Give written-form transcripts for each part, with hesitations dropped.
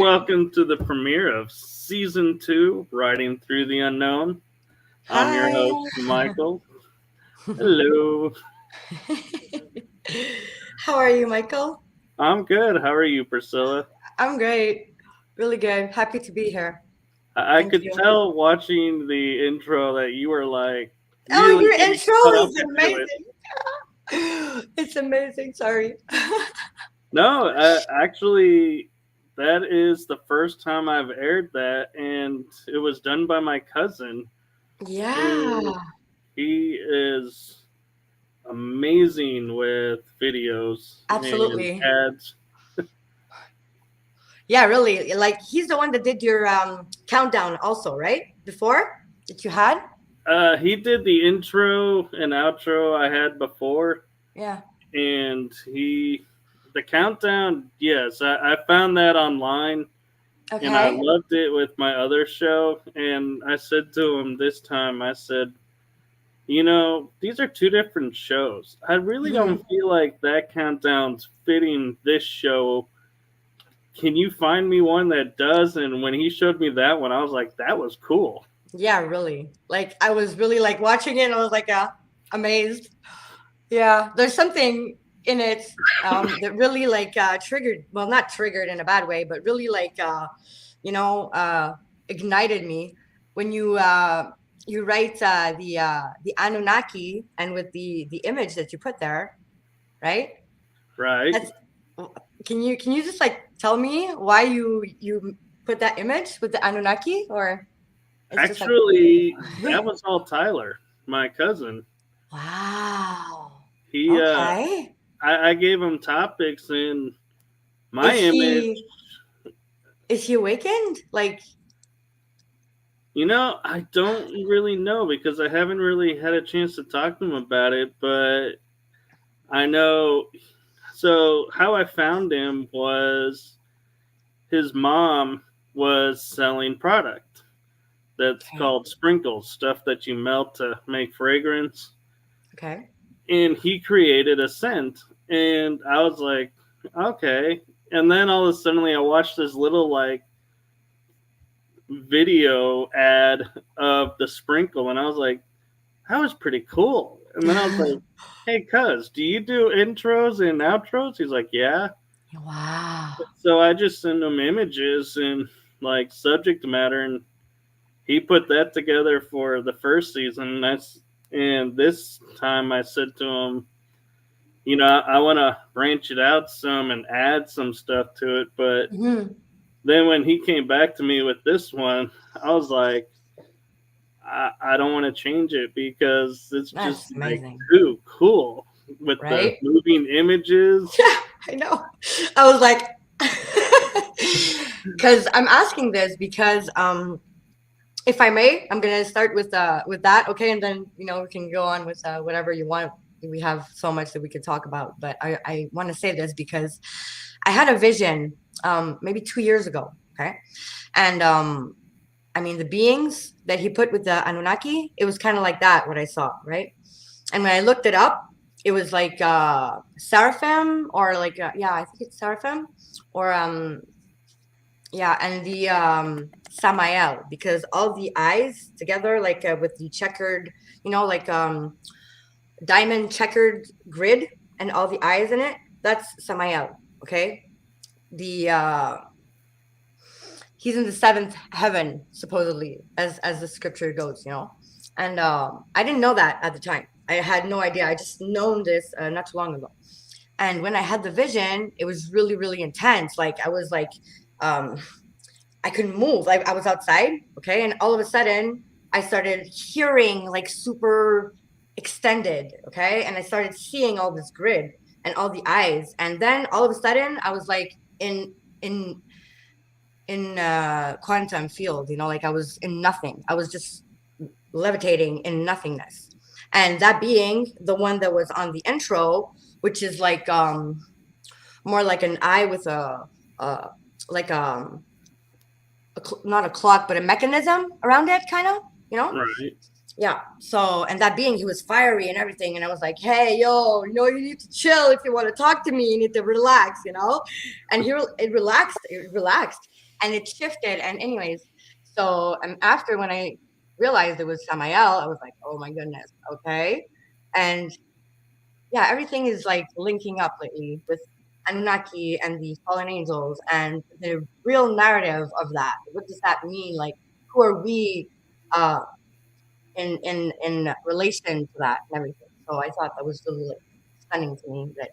Welcome to the premiere of Season 2, Riding Through the Unknown. I'm your Hi. host, Michael. Hello. How are you, Michael? I'm good. How are you, Priscilla? I'm great. Really good. Happy to be here. I Thank could you. tell watching the intro that you were like Oh, really your getting intro caught up is into it. amazing. It's amazing. Sorry. No, actually, that is the first time I've aired that, and it was done by my cousin, who Yeah, he is amazing with videos and absolutely. ads. Yeah, really. Like he's the one that did your countdown also, right? Before that you had? He did the intro and outro I had before, Yeah. and the countdown. Yes, I found that online, and I Okay. loved it with my other show. And I said to him this time, I said, these are two different shows. I really don't Mhm. feel like that countdown's fitting this show. Can you find me one that does? And when he showed me that one, I was like, that was cool. Yeah, really. Like I was really like watching it and I was like amazed. Yeah, there's something in it that really like triggered, well, not triggered in a bad way, but really like you know, ignited me when you write the Anunnaki and with the image that you put there, right? Right. That's can you just like tell me why you put that image with the Anunnaki, or it's just like Actually, that was all Tyler, my cousin. wow. He, Okay. I gave him topics, and my Is image. he awakened? Like I don't really know because I haven't really had a chance to talk to him about it, but I know. So, how I found him was his mom was selling product that's okay. called sprinkles, stuff that you melt to make fragrance. Okay. And he created a scent. And I was like, okay. And then all of a sudden, I watched this little, like, video ad of the sprinkle, and I was like, that was pretty cool. And then I was like, hey, cuz, do you do intros and outros? He's like, yeah. Wow. So I just send him images and like subject matter, and he put that together for the first season. And this time I said to him, I want to branch it out some and add some stuff to it. But Mhm. then when he came back to me with this one, I was like, I don't want to change it because it's just That's like amazing. too cool with the Right? moving images. Yeah, I know. I was like, because I'm asking this because if I may, I'm gonna start with that, okay, and then we can go on with whatever you want. We have so much that we could talk about, but I want to say this because I had a vision maybe 2 years ago, okay, and I mean the beings that he put with the Anunnaki, it was kind of like that what I saw, right? And when I looked it up, it was like seraphim or like yeah, I think it's seraphim or yeah, and the Samael, because all the eyes together, like with the checkered, like diamond checkered grid and all the eyes in it, that's Samael. Okay, the he's in the seventh heaven supposedly, as the scripture goes, and I didn't know that at the time. I had no idea. I just known this not too long ago. And when I had the vision, it was really, really intense. Like I was like, um, I couldn't move. I was outside, okay, and all of a sudden I started hearing like super extended, okay, and I started seeing all this grid and all the eyes, and then all of a sudden I was like in quantum field, like I was in nothing. I was just levitating in nothingness, and that being the one that was on the intro, which is like more like an eye with uh like not a clock, but a mechanism around it, kind of, Right. Yeah. So, and that being, he was fiery and everything. And I was like, hey, yo, you need to chill if you want to talk to me. You need to relax. And it relaxed. It relaxed. and it shifted. And anyways, so after when I realized it was Samael, I was like, oh my goodness, okay. And yeah, everything is like linking up lately with Anunnaki and the fallen angels and the real narrative of that. What does that mean? Like, who are we uh, in relation to that and everything? So I thought that was really like stunning to me. That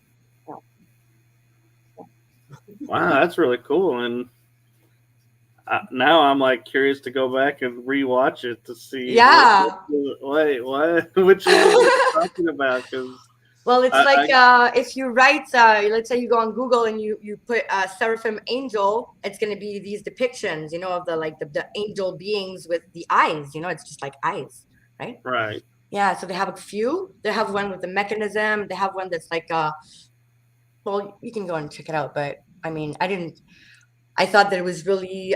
you know, Wow, that's really cool. And now I'm like curious to go back and rewatch it to see yeah. wait, what which one are you talking about? Because Well, it's like I if you write, let's say you go on Google and you put seraphim angel, it's going to be these depictions, you know, of the like the angel beings with the eyes. You know, it's just like eyes, right? right. Yeah. So they have a few. They have one with the mechanism. They have one that's like, well, you can go and check it out. But I mean, I didn't. I thought that it was really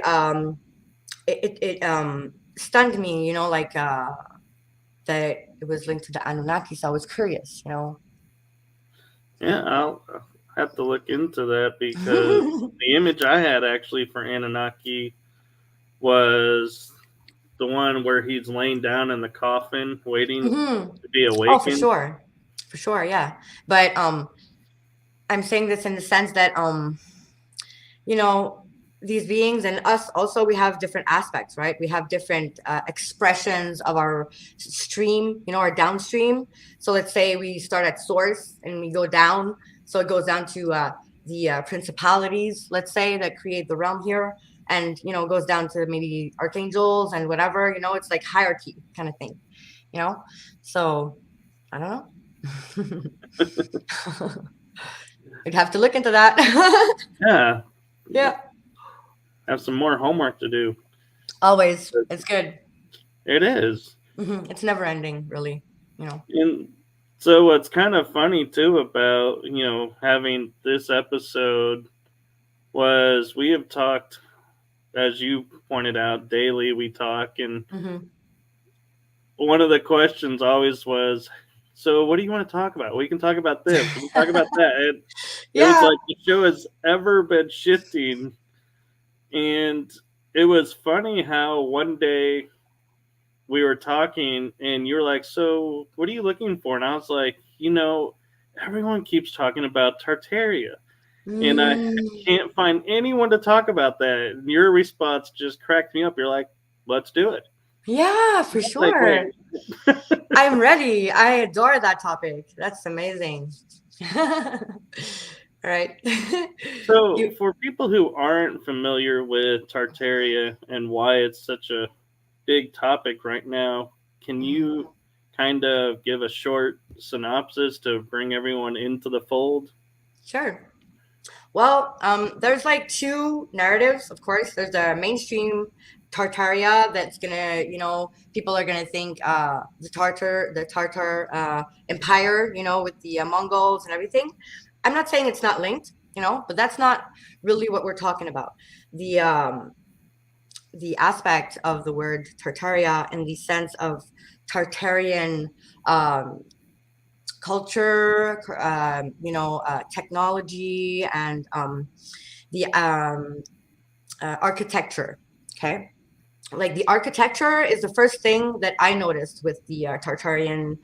it stunned me, you know, like that it was linked to the Anunnaki. So I was curious, you know. Yeah, I'll have to look into that because the image I had actually for Anunnaki was the one where he's laying down in the coffin waiting to be Oh, awakened. for sure, yeah. But I'm saying this in the sense that you know, these beings and us also, we have different aspects, right? We have different expressions of our stream, you know, our downstream. So let's say we start at source and we go down, so it goes down to the principalities, let's say, that create the realm here, and you know, goes down to maybe archangels and whatever, you know, it's like hierarchy kind of thing, you know. So I don't know. We'd have to look into that. Yeah, Yeah, have some more homework to do. always. It's good. It is. It's never ending, really. You know. And so what's kind of funny too about, having this episode was we have talked, as you pointed out, daily we talk, and one of the questions always was, so what do you want to talk about? We can talk about this. We can talk about that. And it was Yeah. like the show has ever been shifting. And it was funny how one day we were talking and you were like, so what are you looking for? And I was like, everyone keeps talking about Tartaria. And I can't find anyone to talk about that. And your response just cracked me up. You're like, let's do it. Yeah, for Like, sure. I'm ready. I adore that topic. That's amazing. Right. So, for people who aren't familiar with Tartaria and why it's such a big topic right now, can you kind of give a short synopsis to bring everyone into the fold? Sure. Well, there's like two narratives, of course. There's the mainstream Tartaria that's gonna, you know, people are gonna think the Tartar Empire, you know, with the Mongols and everything. I'm not saying it's not linked, you know, but that's not really what we're talking about. The aspect of the word Tartaria in the sense of Tartarian culture, technology, and the architecture. Okay, like the architecture is the first thing that I noticed with the Tartarian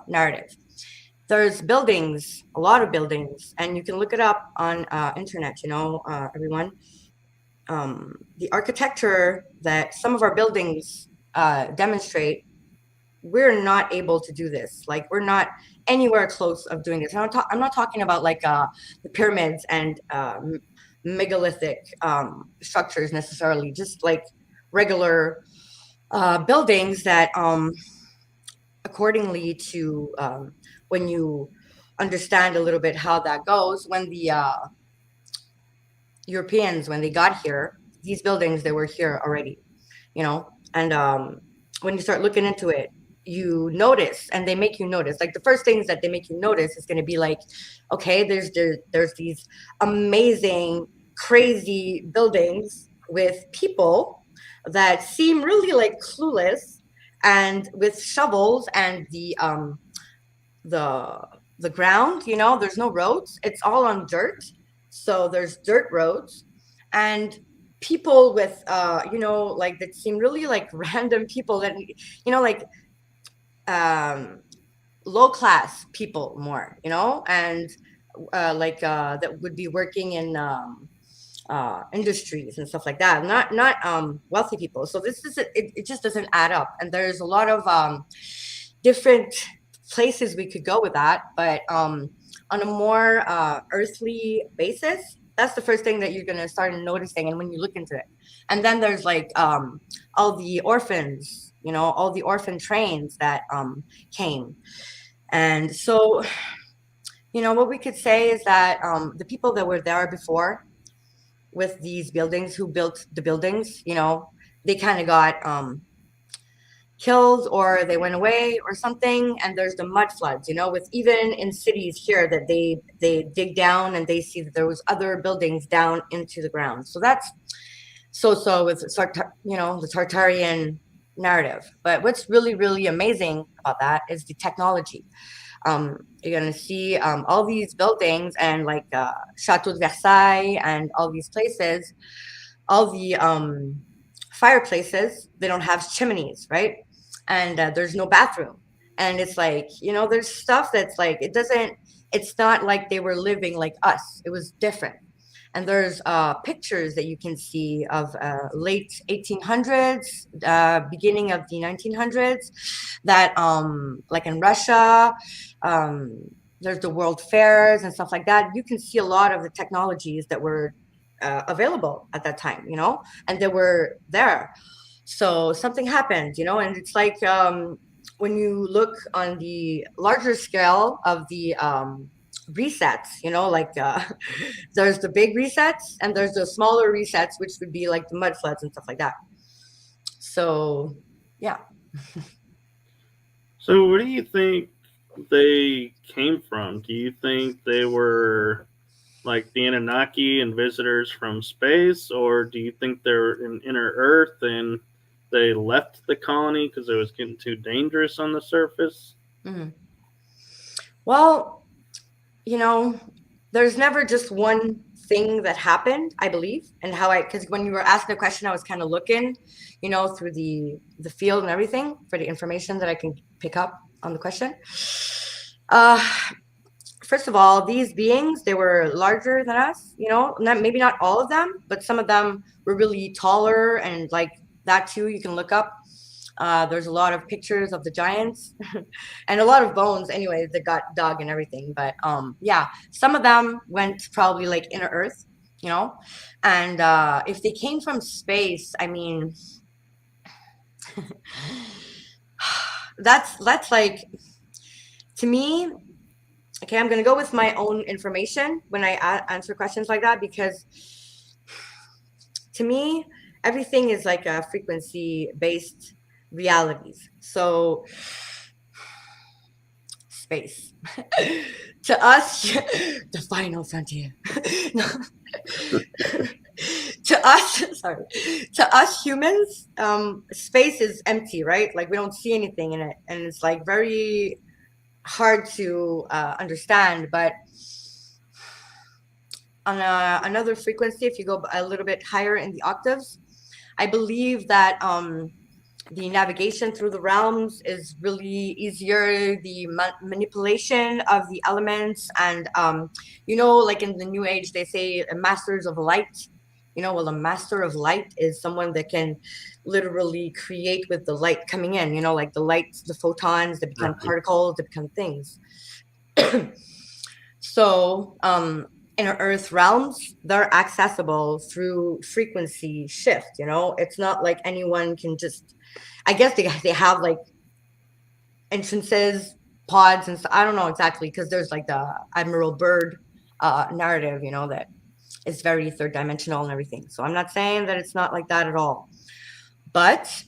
narrative. There's buildings, a lot of buildings, and you can look it up on internet. You know, everyone. The architecture that some of our buildings demonstrate, we're not able to do this. Like, we're not anywhere close of doing this. I'm not talking about like the pyramids and megalithic structures necessarily, just like regular buildings that accordingly to when you understand a little bit how that goes, when the Europeans, when they got here, these buildings, they were here already, you know. And when you start looking into it, you notice, and they make you notice, like the first things that they make you notice is going to be like, okay, there's these amazing crazy buildings with people that seem really like clueless, and with shovels, and the ground, you know, there's no roads, it's all on dirt. So there's dirt roads, and people with like that seem really like random people that like low class people more, and that would be working in industries and stuff like that, not wealthy people. So this is it just doesn't add up, and there's a lot of different places we could go with that, but on a more earthly basis, that's the first thing that you're going to start noticing. And when you look into it, and then there's like all the orphans, all the orphan trains that came. And so what we could say is that the people that were there before with these buildings, who built the buildings, they kind of got killed, or they went away or something. And there's the mud floods, with even in cities here that they dig down and they see that there was other buildings down into the ground. So that's so with the Tartarian narrative. But what's really, really amazing about that is the technology. You're gonna see all these buildings and like Chateau de Versailles and all these places, all the fireplaces, they don't have chimneys, right? And there's no bathroom. And it's like, there's stuff that's like, it's not like they were living like us. It was different. And there's pictures that you can see of late 1800s, beginning of the 1900s, that like in Russia, there's the world fairs and stuff like that. You can see a lot of the technologies that were available at that time, and they were there. So something happened, and it's like when you look on the larger scale of the resets, like there's the big resets and there's the smaller resets, which would be like the mud floods and stuff like that. So yeah. So where do you think they came from? Do you think they were like the Anunnaki and visitors from space, or do you think they're in inner Earth and they left the colony because it was getting too dangerous on the surface? Mm-hmm. Well, there's never just one thing that happened, I believe, and because when you were asking the question, I was kind of looking, through the field and everything for the information that I can pick up on the question. First of all, these beings, they were larger than us, maybe not all of them, but some of them were really taller, and like that too, you can look up. There's a lot of pictures of the giants and a lot of bones anyway that got dug and everything. But yeah, some of them went probably like inner Earth, and if they came from space, I mean, that's like, to me, okay, I'm gonna go with my own information when I answer questions like that, because to me, everything is like a frequency-based realities. So space to us, the final frontier. To us humans, space is empty, right? Like we don't see anything in it, and it's like very hard to understand. But on another frequency, if you go a little bit higher in the octaves, I believe that the navigation through the realms is really easier. The manipulation of the elements, and like in the New Age, they say masters of light. Well, a master of light is someone that can literally create with the light coming in. Like the light, the photons that become particles, that become things. So inner Earth realms, they're accessible through frequency shift. It's not like anyone can just, I guess they have like entrances, pods and stuff. I don't know exactly, because there's like the Admiral Byrd narrative, that is very third dimensional and everything. So I'm not saying that it's not like that at all. But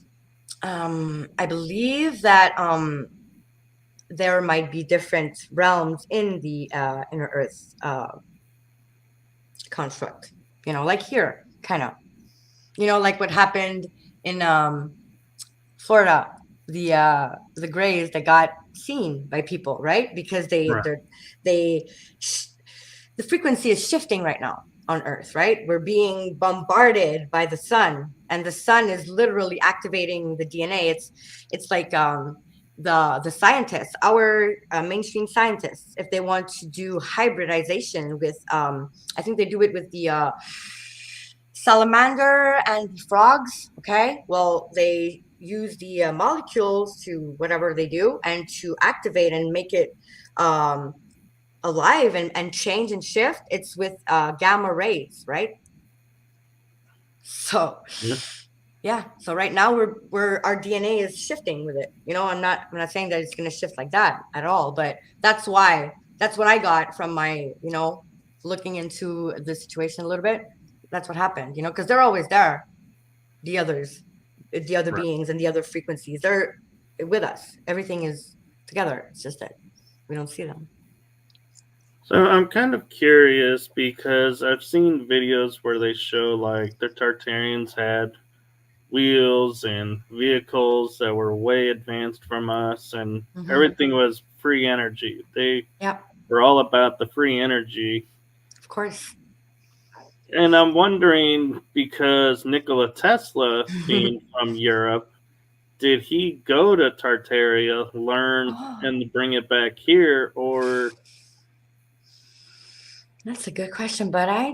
I believe that there might be different realms in the inner Earth construct, like here, kind of, like what happened in Florida, the grays that got seen by people, right? Because the frequency is shifting right now. on Earth, right? We're being bombarded by the sun, and the sun is literally activating the DNA. It's like the scientists, our mainstream scientists, if they want to do hybridization with, I think they do it with the salamander and frogs. Okay, well, they use the molecules to whatever they do and to activate and make it um, alive and change and shift. It's with gamma rays, right? So Yeah. yeah, so right now we're our DNA is shifting with it. I'm not saying that it's going to shift like that at all, but that's what I got from my, looking into the situation a little bit. That's what happened, because they're always there. The others, the other Right. beings and the other frequencies, they're with us. Everything is together. It's just that we don't see them. So I'm kind of curious because I've seen videos where they show like the Tartarians had wheels and vehicles that were way advanced from us, and everything was free energy. They Yeah, were all about the free energy. of course. And I'm wondering, because Nikola Tesla, being from Europe, did he go to Tartaria, learn, and bring it back here, or That's a good question, but I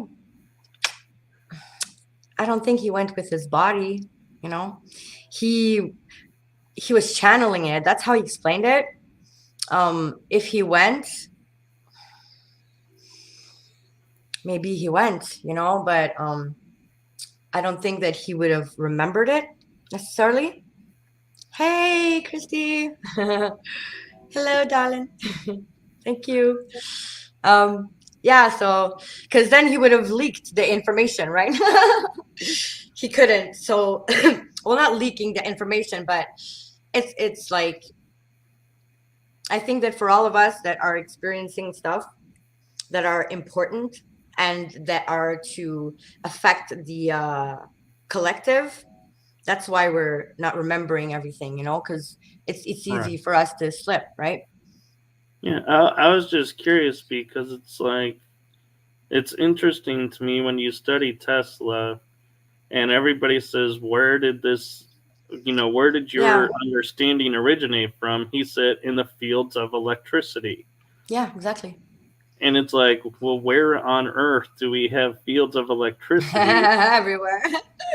don't think he went with his body, you know. He he was channeling it. That's how he explained it. If he went, maybe he went, but I don't think that he would have remembered it necessarily. Hey, Christy. Hello, darling. Thank you. Yeah, so because then he would have leaked the information, right? He couldn't. So, well, not leaking the information, but it's like I think that for all of us that are experiencing stuff that are important and that are to affect the collective, that's why we're not remembering everything, because it's easy right? for us to slip, right? Yeah, I was just curious because it's like it's interesting to me when you study Tesla and everybody says, "Where did this?" Where did Yeah, your understanding originate from? He said, in the fields of electricity. yeah, exactly. And it's like, well, where on earth do we have fields of electricity? Everywhere.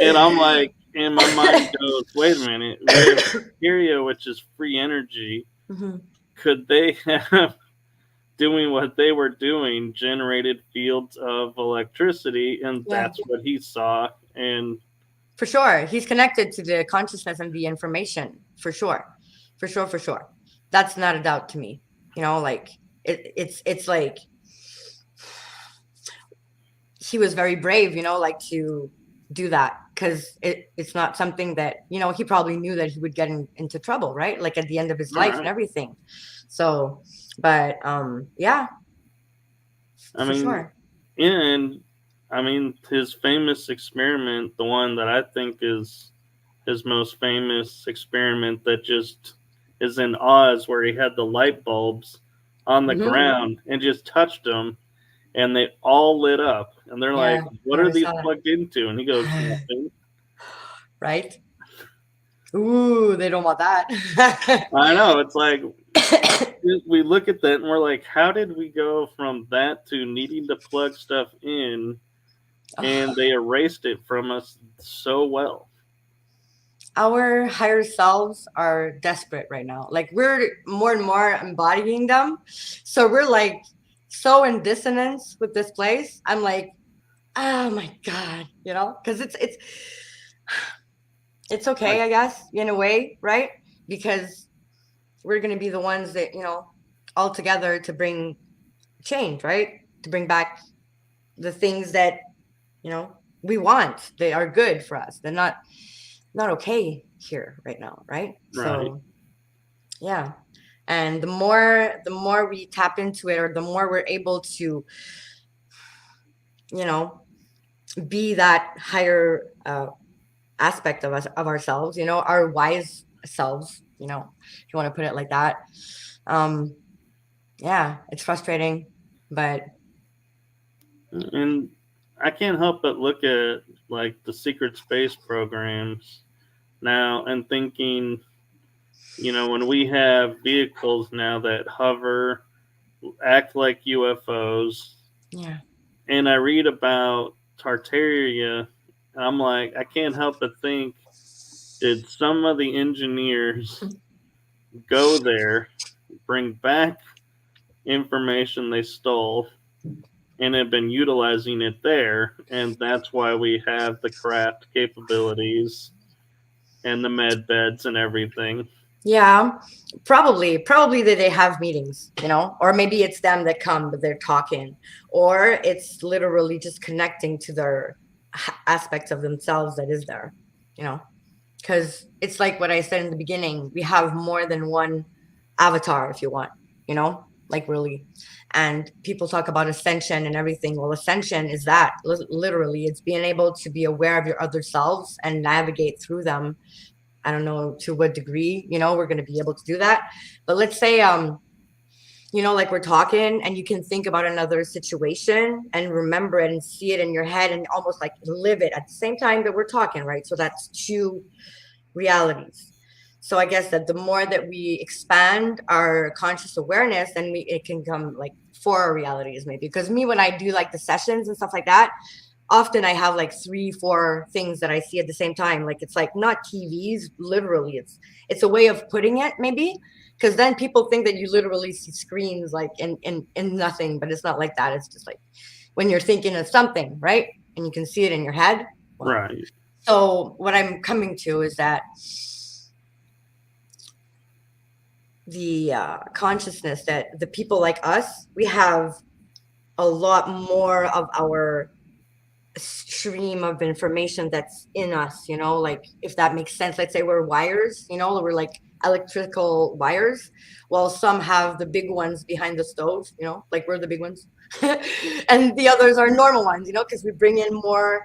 And I'm like, and my mind goes, wait a minute, we have bacteria, which is free energy. Hmm. Could they have, doing what they were doing, generated fields of electricity? And Yeah, that's what he saw. And for sure. He's connected to the consciousness and the information, for sure. For sure, for sure. That's not a doubt to me. Like it's like he was very brave, like to do that because it's not something that, he probably knew that he would get into trouble, right? Like at the end of his all life and right, everything. So, but yeah, I for mean, sure. and I mean, his famous experiment, the one that I think is his most famous experiment that just is in Oz, where he had the light bulbs on the Hmm. ground and just touched them, and they all lit up. And they're Yeah, like, "What yeah, are we these saw that. plugged into?" And he goes, "Nothing." Right? Ooh, they don't want that. I know. It's like we look at that and we're like, "How did we go from that to needing to plug stuff in?" And they erased it from us so well. Our higher selves are desperate right now. Like we're more and more embodying them. So we're like so in dissonance with this place. I'm like, oh my God, because it's okay, Like, I guess, in a way, right? Because we're gonna be the ones that, all together to bring change, right? To bring back the things that, we want. They are good for us. They're not okay here right now, right? right, So yeah. And the more we tap into it, or the more we're able to, you know, be that higher aspect of us, of ourselves, our wise selves, if you want to put it like that. um yeah, it's frustrating, but and I can't help but look at like the secret space programs now and thinking, when we have vehicles now that hover, act like UFOs, Yeah. and I read about Tartaria, and I'm like, I can't help but think, did some of the engineers go there, bring back information they stole, and have been utilizing it there, and that's why we have the craft capabilities and the med beds and everything. Yeah, probably that they have meetings, or maybe it's them that come, but they're talking, or it's literally just connecting to their aspects of themselves that is there, because it's like what I said in the beginning, we have more than one avatar if you want, like really. And people talk about ascension and everything. Well, ascension is that literally it's being able to be aware of your other selves and navigate through them. I don't know to what degree, we're going to be able to do that. But let's say, like we're talking and you can think about another situation and remember it and see it in your head and almost like live it at the same time that we're talking, right? So that's two realities. So I guess that the more that we expand our conscious awareness, then it can come like four realities maybe. Because me, when I do like the sessions and stuff like that, often I have like 3-4 things that I see at the same time. Like it's like not TVs, literally. It's a way of putting it, maybe. Because then people think that you literally see screens like in nothing, but it's not like that. It's just like when you're thinking of something, right? And you can see it in your head. Well, Right. so what I'm coming to is that the consciousness that the people like us, we have a lot more of our stream of information that's in us, like if that makes sense. Let's say we're wires, we're like electrical wires, while some have the big ones behind the stove, like we're the big ones. And the others are normal ones, because we bring in more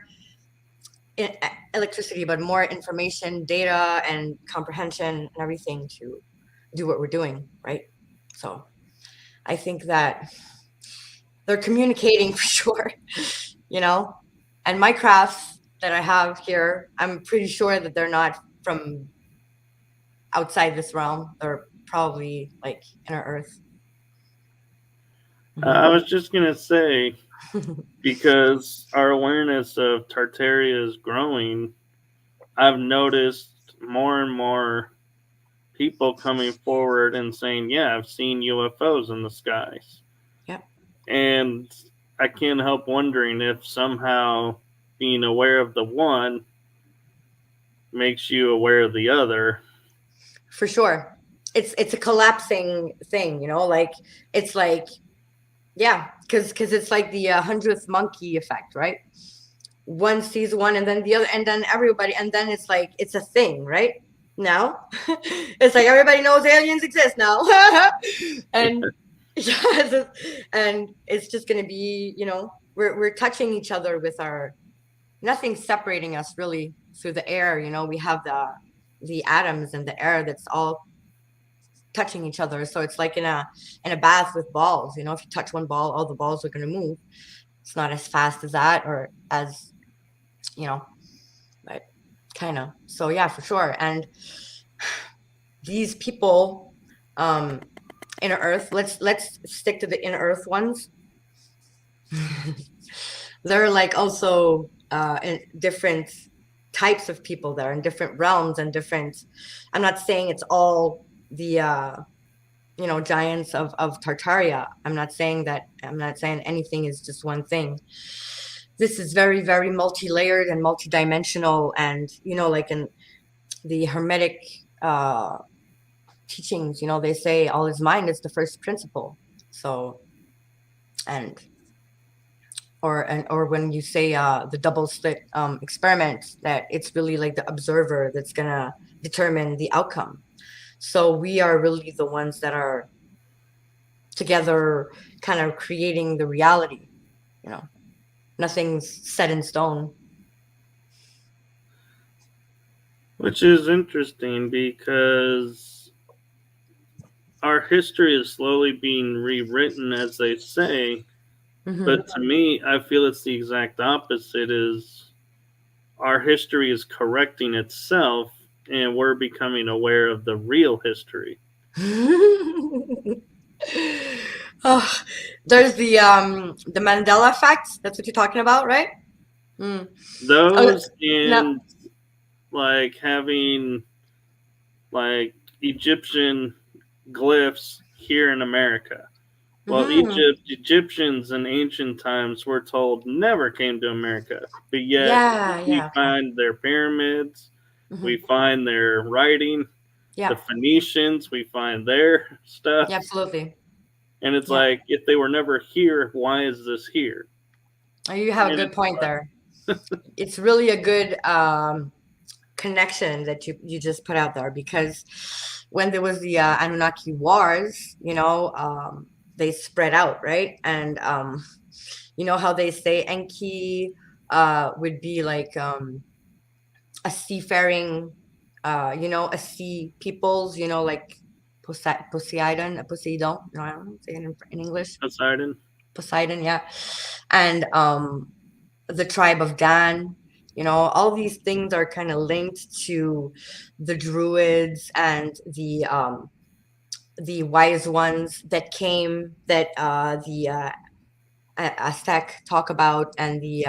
electricity, but more information, data, and comprehension and everything to do what we're doing, right? So I think that they're communicating for sure, and my crafts that I have here, I'm pretty sure that they're not from outside this realm. They're probably like inner earth. I was just going to say, because our awareness of Tartaria is growing, I've noticed more and more people coming forward and saying, yeah, I've seen UFOs in the skies. Yep. And I can't help wondering if somehow being aware of the one makes you aware of the other. For sure. It's a collapsing thing, like it's like, yeah, because it's like the 100th monkey effect, right? One sees one and then the other and then everybody, and then it's like it's a thing, right? Now it's like everybody knows aliens exist now. And yeah, and it's just going to be, we're touching each other with our, nothing separating us really through the air. We have the atoms and the air that's all touching each other. So it's like in a bath with balls. If you touch one ball, all the balls are going to move. It's not as fast as that, or as, but kind of. So yeah, for sure. And these people, inner earth, let's stick to the inner earth ones. They're like also in different types of people there, in different realms and different, I'm not saying it's all the giants of Tartaria. I'm not saying anything is just one thing. This is very, very multi-layered and multi-dimensional, and like in the Hermetic teachings, they say all is mind is the first principle. So, and or when you say the double slit experiment, that it's really like the observer that's gonna determine the outcome. So we are really the ones that are together kind of creating the reality. Nothing's set in stone. Which is interesting because our history is slowly being rewritten, as they say, But to me, I feel it's the exact opposite. Is our history is correcting itself, and we're becoming aware of the real history. Oh, there's the Mandela effect. That's what you're talking about, right? Mm. Those No. and like having like Egyptian glyphs here in America. Well, Egyptians in ancient times were told never came to America, but yet we find their pyramids, we find their writing, the Phoenicians, we find their stuff. Yeah, absolutely. And it's like, if they were never here, why is this here? You have a good point there. It's really a good connection that you just put out there, because when there was the Anunnaki wars, they spread out, right? And you know how they say Enki would be like a seafaring, a sea peoples, like Poseidon, no, I don't know, say it in English. Poseidon, yeah. And the tribe of Dan, all these things are kind of linked to the Druids and the wise ones that came, that the Aztec talk about, and the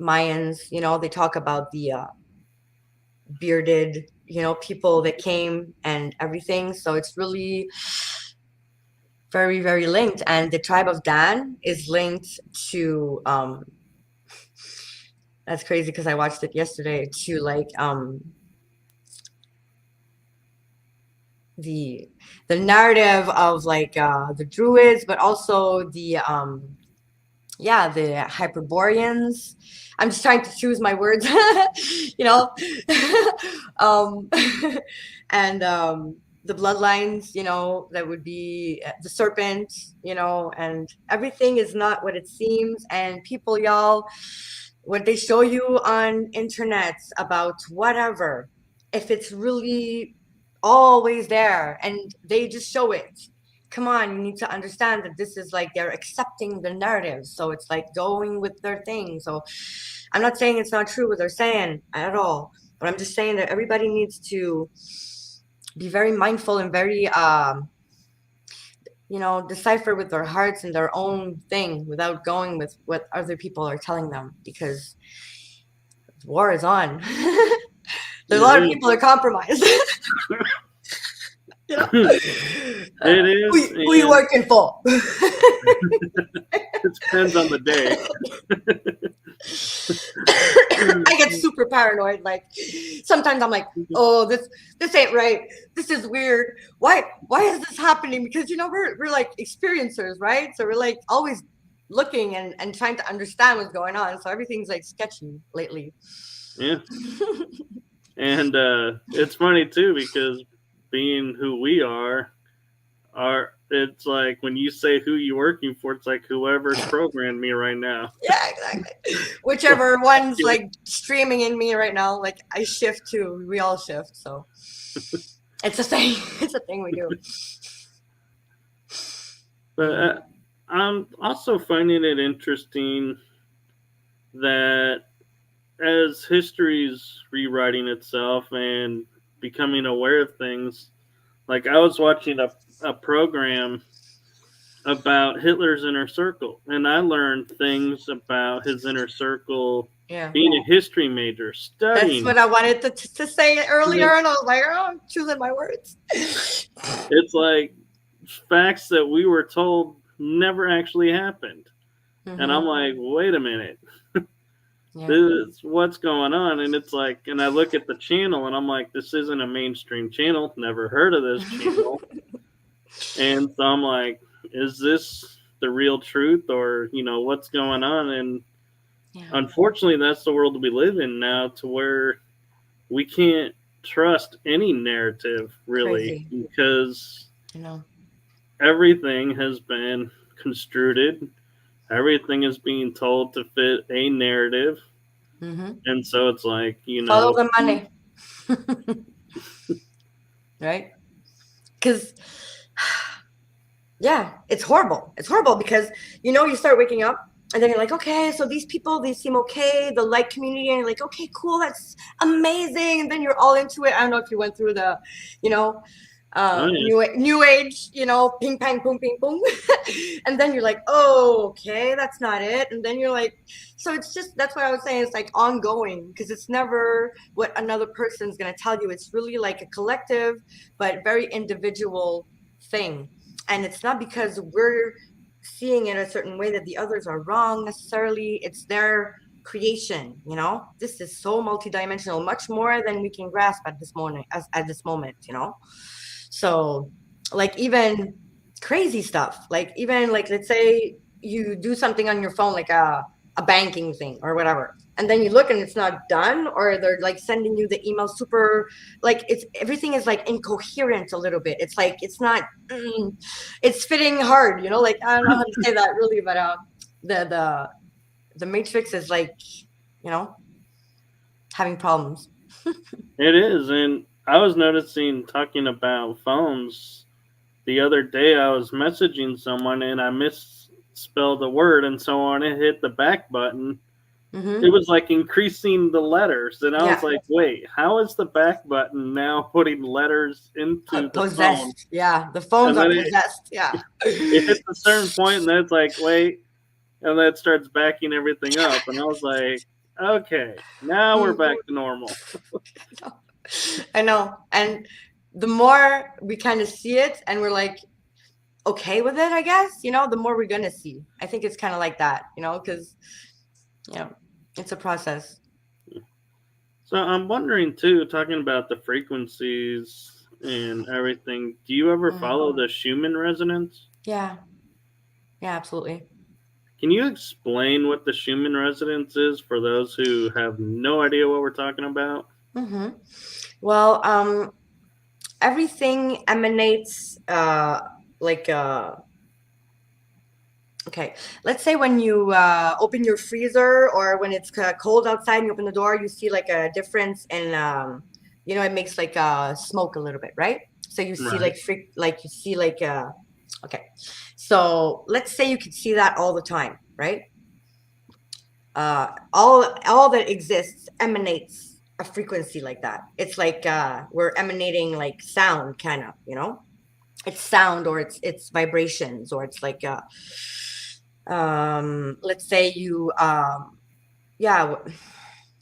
Mayans, they talk about the bearded, people that came and everything. So it's really very, very linked. And the tribe of Dan is linked to that's crazy because I watched it yesterday, to like the narrative of like the Druids, but also the the Hyperboreans. I'm just trying to choose my words, um, and the bloodlines, that would be the serpent, and everything is not what it seems. And people, y'all, what they show you on internet about whatever, if it's really always there and they just show it, come on, you need to understand that this is like they're accepting the narrative. So it's like going with their thing. So I'm not saying it's not true what they're saying at all, but I'm just saying that everybody needs to be very mindful and very decipher with their hearts and their own thing without going with what other people are telling them, because war is on. There's a lot of people are compromised. It is. Who you working for? It depends on the day. I get super paranoid. Like sometimes I'm like, oh, this ain't right. This is weird. Why is this happening? Because we're like experiencers, right? So we're like always looking and trying to understand what's going on. So everything's like sketchy lately. Yeah. And it's funny too, because being who we are, it's like when you say who you're working for, it's like whoever's programmed me right now. Yeah, exactly. Whichever one's like streaming in me right now, like I shift too. We all shift, so it's a thing. It's a thing we do. But I'm also finding it interesting that as history's rewriting itself and becoming aware of things, like I was watching a program about Hitler's inner circle, and I learned things about his inner circle. Being a history major, studying. That's what I wanted to say earlier, and I was like, oh, I'm choosing my words. It's like facts that we were told never actually happened. And I'm like, wait a minute. This is what's going on. And it's like, and I look at the channel and I'm like, this isn't a mainstream channel. Never heard of this channel. And so I'm like, is this the real truth, or, what's going on? And unfortunately, that's the world we live in now, to where we can't trust any narrative really. Crazy. Because everything has been construed. Everything is being told to fit a narrative. And so it's like, follow the money. Right? Because Yeah, it's horrible. It's horrible because, you start waking up and then you're like, okay, so these people, they seem okay, the light community, and you're like, okay, cool, that's amazing. And then you're all into it. I don't know if you went through the, you know, Oh yeah. new age, ping pang boom ping boom. And then you're like, oh, okay, that's not it. And then you're like, so it's just, that's what I was saying, it's like ongoing, because it's never what another person's going to tell you. It's really like a collective but very individual thing. And it's not because we're seeing it a certain way that the others are wrong necessarily. It's their creation. This is so multidimensional, much more than we can grasp at this moment, at this moment. So, like, even crazy stuff, like, even like, let's say you do something on your phone, like a banking thing or whatever, and then you look and it's not done, or they're like sending you the email super, like, it's everything is like incoherent a little bit. It's like it's not it's fitting hard, like, I don't know how to say that really, but the matrix is like, having problems. It is, and I was noticing, talking about phones, the other day I was messaging someone and I misspelled a word, and so on it hit the back button. Mm-hmm. It was like increasing the letters, and I was Yeah. like, wait, how is the back button now putting letters into the phone? Possessed. Yeah, the phones And are then possessed. Yeah. it hits a certain point, and then it's like, wait, and then it starts backing everything up, and I was like, okay, now we're back to normal. I know. And the more we kind of see it and we're like okay with it, I guess, the more we're gonna see. I think it's kind of like that, because it's a process. So I'm wondering too, talking about the frequencies and everything, do you ever follow the Schumann resonance? Yeah. Yeah, absolutely. Can you explain what the Schumann resonance is for those who have no idea what we're talking about? Mm-hmm. Well, everything emanates like okay, let's say when you open your freezer, or when it's cold outside and you open the door, you see like a difference in it makes like smoke a little bit, right? So you see Right. like you see like okay, so let's say you could see that all the time, right? All that exists emanates a frequency like that. It's like we're emanating like sound, kind of, it's sound, or it's vibrations, or it's like let's say you yeah,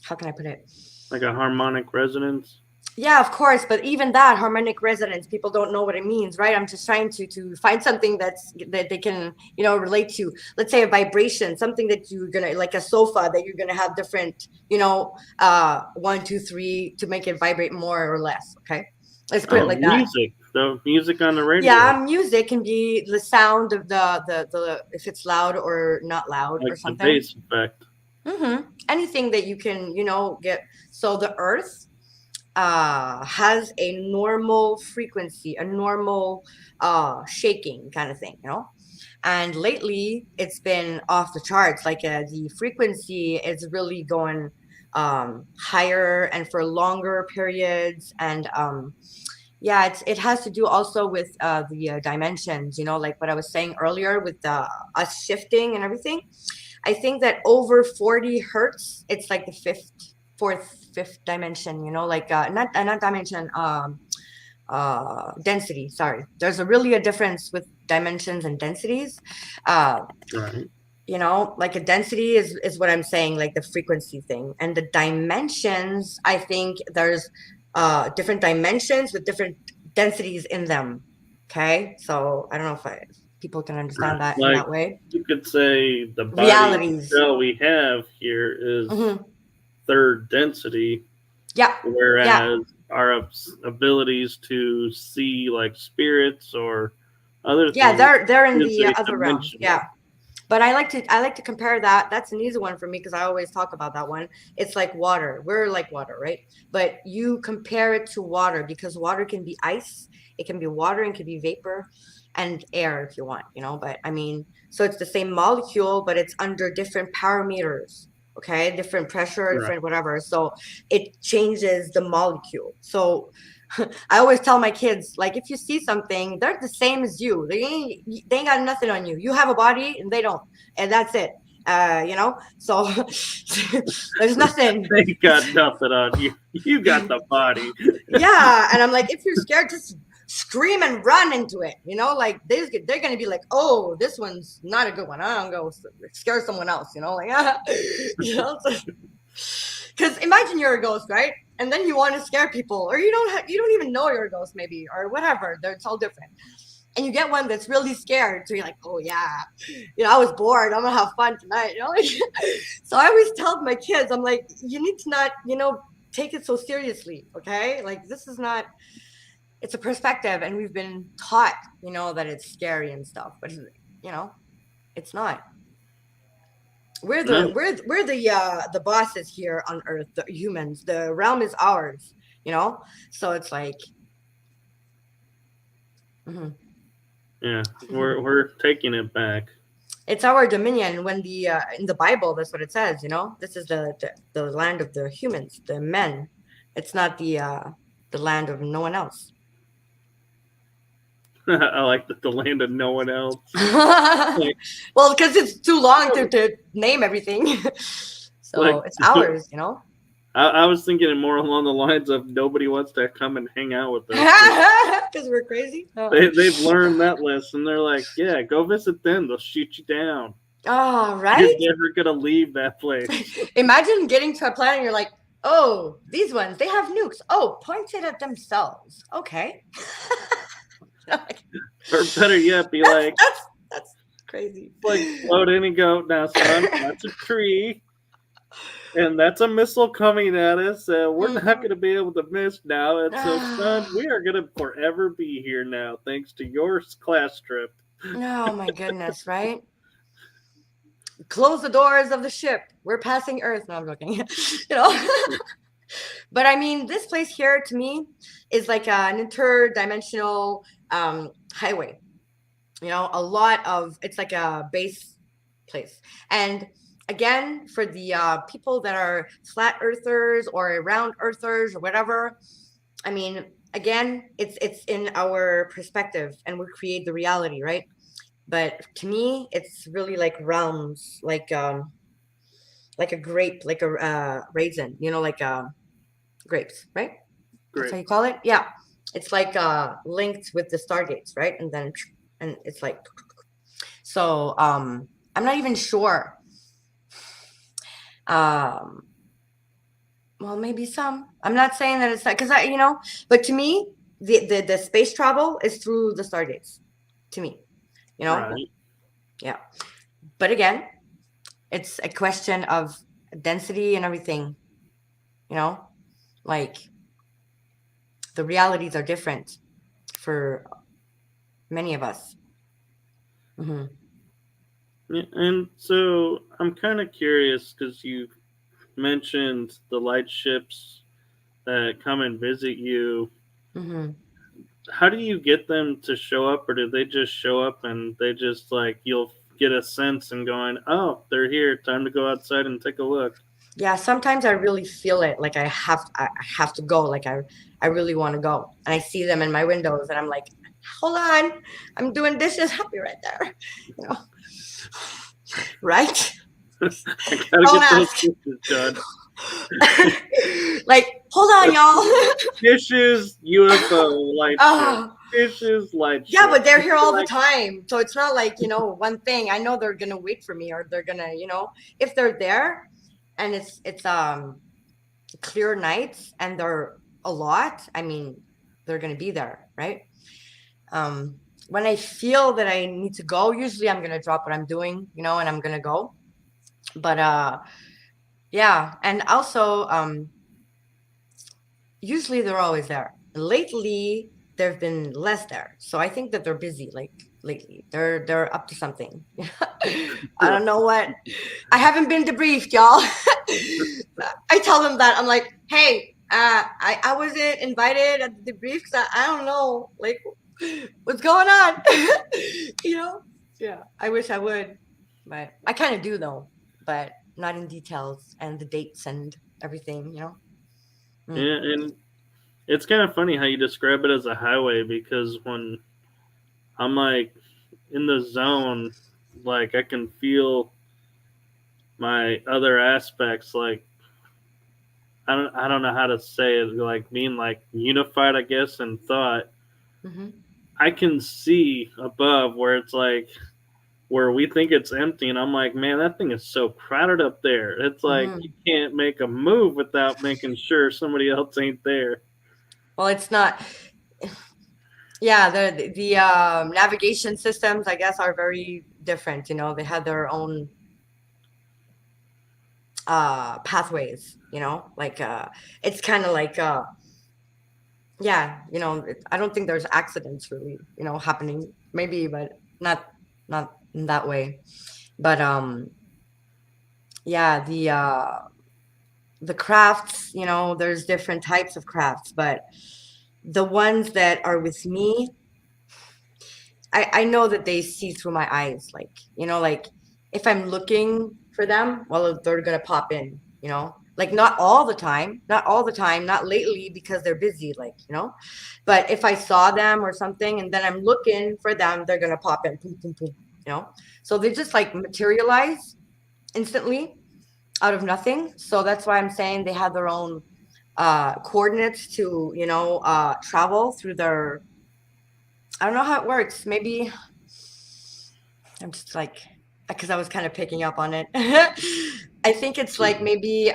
how can I put it? Like a harmonic resonance? Yeah, of course, but even that harmonic resonance, people don't know what it means, right? I'm just trying to find something that they can, relate to. Let's say a vibration, something that you're gonna, like a sofa, that you're gonna have different, 1, 2, 3 to make it vibrate more or less. Okay, let's put it like that. Music. The music on the radio. Yeah, music can be the sound of the if it's loud or not loud, Like or the something. bass effect. Anything that you can, get. So the earth has a normal frequency, a normal shaking kind of thing, and lately it's been off the charts. Like the frequency is really going higher and for longer periods. And yeah, it has to do also with the dimensions, like what I was saying earlier with us shifting and everything. I think that over 40 hertz, it's like the fifth dimension, like not dimension, density. Sorry, there's really a difference with dimensions and densities. Right. Like a density is what I'm saying, like the frequency thing, and the dimensions. I think there's different dimensions with different densities in them. Okay, so I don't know if people can understand that in Like, that way. you could say the body Realities. cell we have here is third density, Yeah. whereas our abilities to see like spirits or other things, they're in is the a other realm. dimensional. Yeah. But I like to compare that. That's an easy one for me because I always talk about that one. It's like water. We're like water, right? But you compare it to water, because water can be ice, it can be water, and it can be vapor and air if you want, But I mean, so it's the same molecule, but it's under different parameters. Okay, different pressure, Right. different whatever. So it changes the molecule. So I always tell my kids, like, if you see something, they're the same as you. They ain't got nothing on you. You have a body and they don't, and that's it. So there's nothing. They got nothing on you. You got the body. Yeah, and I'm like, if you're scared, just scream and run into it. Like they're gonna be like, oh, this one's not a good one. I don't go scare someone else. Because imagine you're a ghost, right? And then you want to scare people, or you don't even know you're a ghost, maybe, or whatever. It's all different. And you get one that's really scared, so you're like, oh yeah, I was bored. I'm gonna have fun tonight. So I always tell my kids, I'm like, you need to not, take it so seriously, okay? Like this is not. It's a perspective, and we've been taught, that it's scary and stuff, but it's not. We're the bosses here on Earth, the humans. The realm is ours, So it's like, yeah, we're taking it back. It's our dominion. When in the Bible, that's what it says. This is the land of the humans, the men. It's not the land of no one else. I like the land of no one else. Well, because it's too long to name everything. So it's ours, I was thinking more along the lines of nobody wants to come and hang out with us. Because we're crazy. Oh. They've learned that lesson. They're like, yeah, go visit them. They'll shoot you down. Oh, right? You're never going to leave that place. Imagine getting to a planet and you're like, oh, these ones, they have nukes. Oh, pointed at themselves. Okay. Or better yet, be like, that's crazy. Like, float in and go, now, son, that's a tree. And that's a missile coming at us. We're not going to be able to miss now. And so, son, we are going to forever be here now, thanks to your class trip. Oh, my goodness, right? Close the doors of the ship. We're passing Earth. No, I'm joking. But I mean, this place here to me is like an interdimensional highway. It's like a base place. And again, for the people that are flat earthers or round earthers or whatever, I mean, again, it's in our perspective and we create the reality, right? But to me, it's really like realms, like a grape, like a raisin, like grapes, right? Grape. That's how you call it? Yeah. It's like linked with the stargates, right? And it's like, so I'm not even sure. Well, maybe some. I'm not saying that it's not, because but to me, the space travel is through the stargates. To me, Right. Yeah. But again, it's a question of density and everything. Like the realities are different for many of us. Mm-hmm. Yeah, and so I'm kind of curious because you mentioned the light ships that come and visit you. Mm-hmm. How do you get them to show up, or do they just show up and they just like you'll get a sense and going, oh, they're here, time to go outside and take a look? Yeah, sometimes I really feel it, like I have to go, like I really want to go, and I see them in my windows and I'm like, hold on, I'm doing dishes, I'll be right there, right? I gotta get those dishes done. Like, hold on, y'all. Dishes, UFO, light ship. Dishes, light ship. Yeah, but they're here all the time, so it's not like one thing. I know they're gonna wait for me, or they're gonna if they're there and it's clear nights and they're a lot, I mean, they're gonna be there, right? When I feel that I need to go, usually I'm gonna drop what I'm doing, and I'm gonna go. But yeah, and also usually they're always there. Lately they've been less there, so I think that they're busy. Like lately, they're up to something. I don't know what. I haven't been debriefed, y'all. I tell them that I'm like, hey, I wasn't invited at the debrief because I don't know, like, what's going on. Yeah, I wish I would, but I kind of do though, but not in details and the dates and everything. Yeah, and It's kind of funny how you describe it as a highway, because when I'm like in the zone, like I can feel my other aspects, like I don't know how to say it, like being like unified, I guess, in thought. Mm-hmm. I can see above where it's like where we think it's empty, and I'm like, man, that thing is so crowded up there. It's like Mm-hmm. you can't make a move without making sure somebody else ain't there. Well, it's not. Yeah, the navigation systems, I guess, are very different. You know, they have their own pathways. You know, like it's kind of like yeah, you know, I don't think there's accidents really, you know, happening. Maybe, but not in that way. But yeah, the crafts, you know, there's different types of crafts, but the ones that are with me, I know that they see through my eyes. Like, you know, like if I'm looking for them, well, they're gonna pop in, you know. Like not all the time, not all the time, not lately because they're busy, like, you know. But if I saw them or something and then I'm looking for them, they're gonna pop in, boom, boom, boom, you know. So they just like materialize instantly out of nothing. So that's why I'm saying they have their own coordinates to, you know, travel through their, I don't know how it works. Maybe I'm just like, because I was kind of picking up on it. I think it's like maybe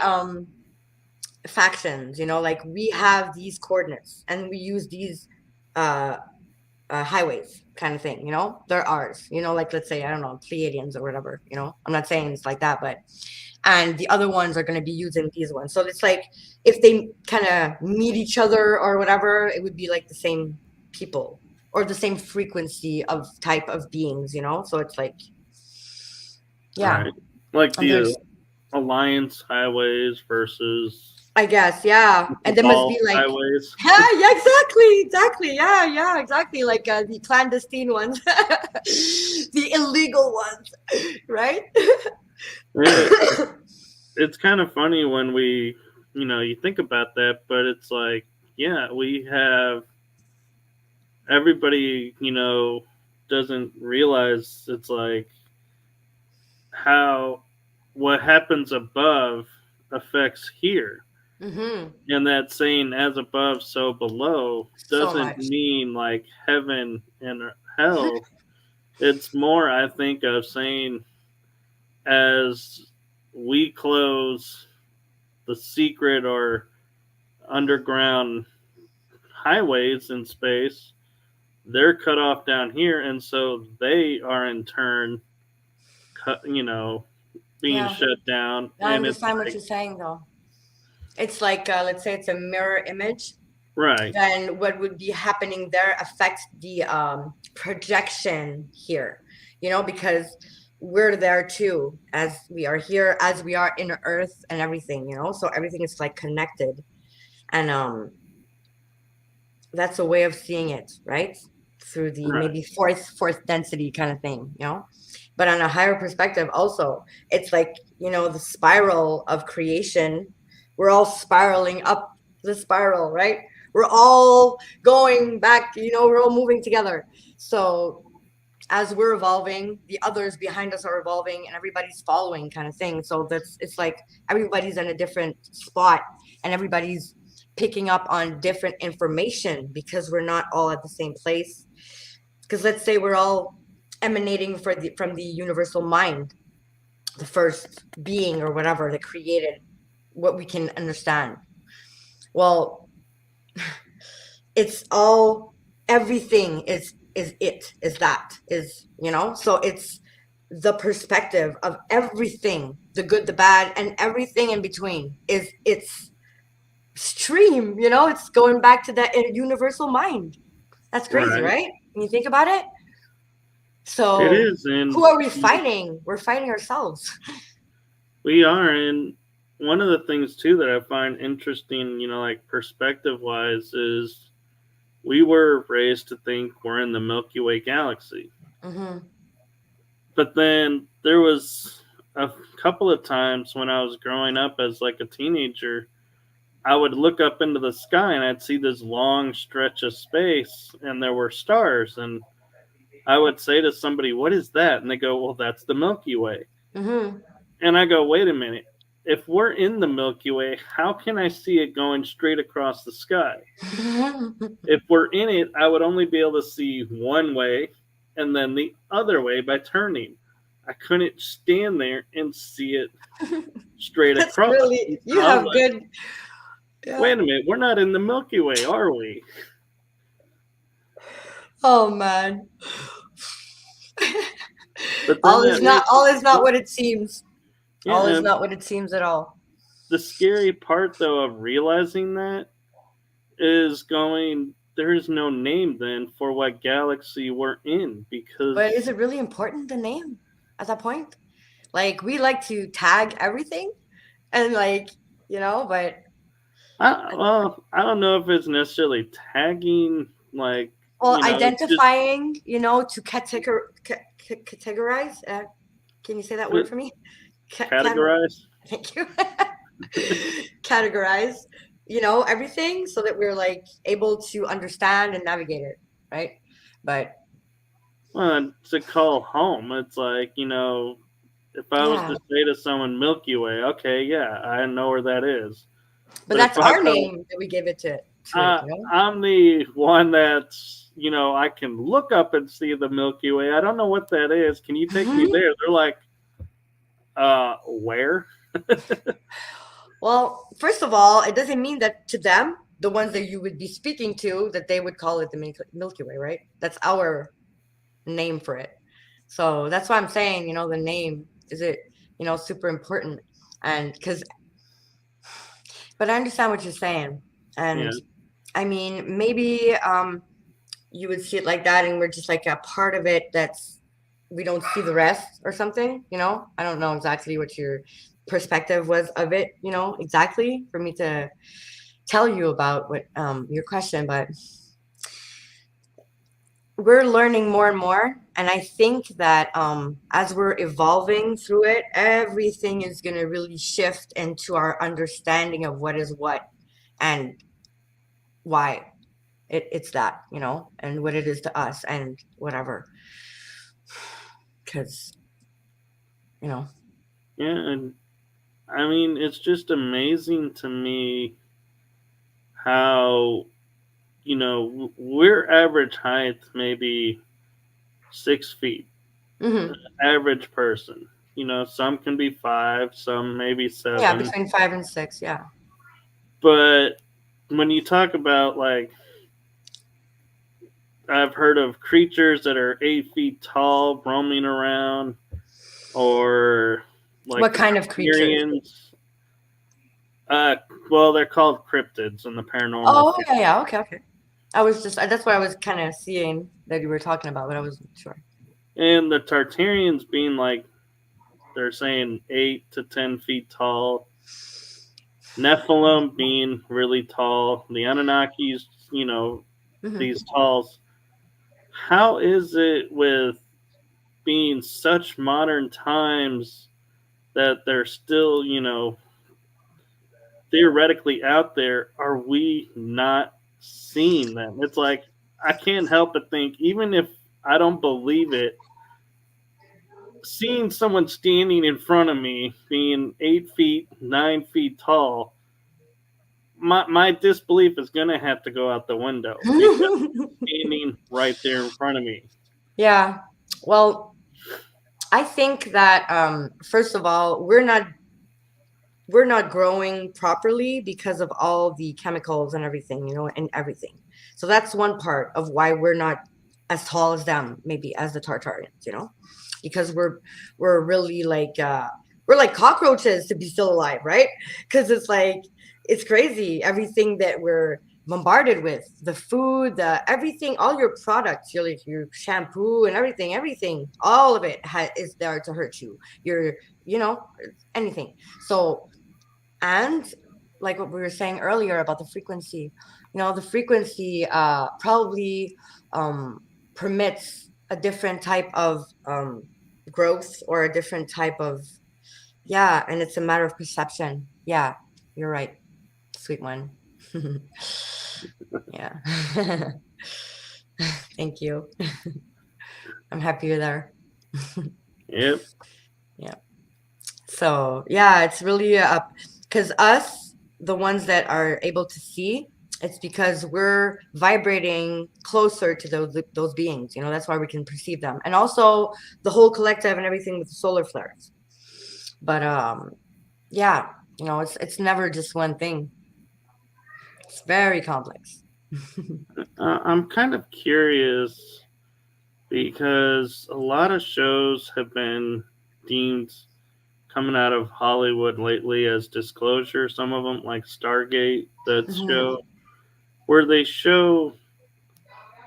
factions, you know, like we have these coordinates and we use these uh, highways kind of thing, you know, they're ours, you know, like let's say, I don't know, Pleiadians or whatever, you know, I'm not saying it's like that, but, and the other ones are going to be using these ones. So it's like if they kind of meet each other or whatever, it would be like the same people or the same frequency of type of beings, you know, so it's like, yeah. Right. Like And the there's, Alliance highways versus I guess, yeah. the And there must be Vault like, highways. yeah, yeah, exactly, exactly. Yeah, yeah, exactly. Like the clandestine ones, the illegal ones, right? It, it's kind of funny when we, you think about that, but it's like, yeah, we have everybody, doesn't realize it's like how what happens above affects here. Mm-hmm. And that saying, as above, so below, So doesn't much. mean like heaven and hell. It's more, I think, of saying, as we close the secret or underground highways in space, they're cut off down here, and so they are in turn, being Yeah, shut down. I And it's understand what like, you're saying though. It's like, let's say it's a mirror image, right, then what would be happening there affects the projection here, you know, because we're there too, as we are here, as we are in Earth and everything, you know, so everything is like connected. And that's a way of seeing it, right? Through the right, maybe fourth density kind of thing, you know. But on a higher perspective, also, it's like, you know, the spiral of creation. We're all spiraling up the spiral, right? We're all going back, you know, we're all moving together. So as we're evolving, the others behind us are evolving and everybody's following kind of thing. So that's it's like everybody's in a different spot and everybody's picking up on different information because we're not all at the same place. Because let's say we're all emanating from the universal mind, the first being or whatever that created what we can understand. Well, it's all everything is it is that is, you know, so it's the perspective of everything, the good, the bad, and everything in between is its stream, you know, it's going back to that universal mind. That's crazy, right. right, when you think about it? It So is, and who are we fighting? We're fighting ourselves. we are. And one of the things too that I find interesting, like perspective wise, is we were raised to think we're in the Milky Way galaxy. Mm-hmm. But then there was a couple of times when I was growing up as like a teenager, I would look up into the sky and I'd see this long stretch of space and there were stars. And I would say to somebody, "What is that?" And they go, "Well, that's the Milky Way." Mm-hmm. And I go, "Wait a minute. If we're in the Milky Way, how can I see it going straight across the sky? If we're in it, I would only be able to see one way and then the other way by turning. I couldn't stand there and see it straight That's across." really, you I was have like, good. Yeah. "Wait a minute, we're not in the Milky Way, are we?" Oh man. But then All is not what it seems. All is yeah, not what it seems at all. the scary part though of realizing that is going, there is no name then for what galaxy we're in, because But is it really important, the name at that point? Like, we like to tag everything and like, but I don't know if it's necessarily tagging, like, well, it's just identifying, to categorize. Can you say that word for me? categorize. Thank you. Categorize, everything so that we're like able to understand and navigate it, right? But Well, to call home, it's like, if I was yeah, to say to someone Milky Way, okay, yeah, I know where that is. but But if that's I our go, name that we give it to it, I'm the one that's, I can look up and see the Milky Way. I don't know what that is. Can you take me there? They're like, where? Well, first of all, it doesn't mean that to them, the ones that you would be speaking to, that they would call it the Milky Way, right? That's our name for it. So that's why I'm saying, the name is it, super important. And but I understand what you're saying. Yeah. And I mean, maybe you would see it like that, and we're just like a part of it that's we don't see the rest or something, I don't know exactly what your perspective was of it, exactly for me to tell you about what your question, but we're learning more and more, and I think that as we're evolving through it, everything is going to really shift into our understanding of what is what and why it's that, and what it is to us and whatever, because Yeah. And I mean, it's just amazing to me how, we're average height, maybe 6 feet, hmm average person. Some can be 5, some maybe yeah, 7. between 5 and 6, yeah. But when you talk about, like, I've heard of creatures that are 8 feet tall roaming around, or like What the kind of creatures? Targaryens. Well, they're called cryptids in the paranormal Oh, field. yeah, okay, okay. I was just that's what I was kind of seeing that you were talking about, but I wasn't sure. And the Tartarians being like, they're saying 8 to 10 feet tall. Nephilim being really tall. The Anunnakis, hmm these talls. How is it with being such modern times that they're still, theoretically out there? Are we not seeing them? It's like, I can't help but think, even if I don't believe it, seeing someone standing in front of me being 8 feet, 9 feet tall, my disbelief is going to have to go out the window because standing right there in front of me. Yeah. Well, I think that first of all, we're not growing properly because of all the chemicals and everything, and everything. So that's one part of why we're not as tall as them, maybe as the Tartarians, because we're really like we're like cockroaches to be still alive, right? Because it's like it's crazy everything that we're bombarded with, the food, the everything, all your products, your shampoo and everything, all of it is there to hurt you. Your, you know, anything. So, and like what we were saying earlier about the frequency, the frequency probably permits a different type of growth or a different type of, yeah, and it's a matter of perception. Yeah, you're right. sweet one. Yeah. Thank you. I'm happy you're there. Yep. Yeah. So yeah, it's really because us, the ones that are able to see, it's because we're vibrating closer to those beings. You know, that's why we can perceive them, and also the whole collective and everything with the solar flares. But yeah, you know, it's never just one thing. It's very complex. I'm kind of curious because a lot of shows have been deemed coming out of Hollywood lately as disclosure. Some of them, like Stargate, that show where they show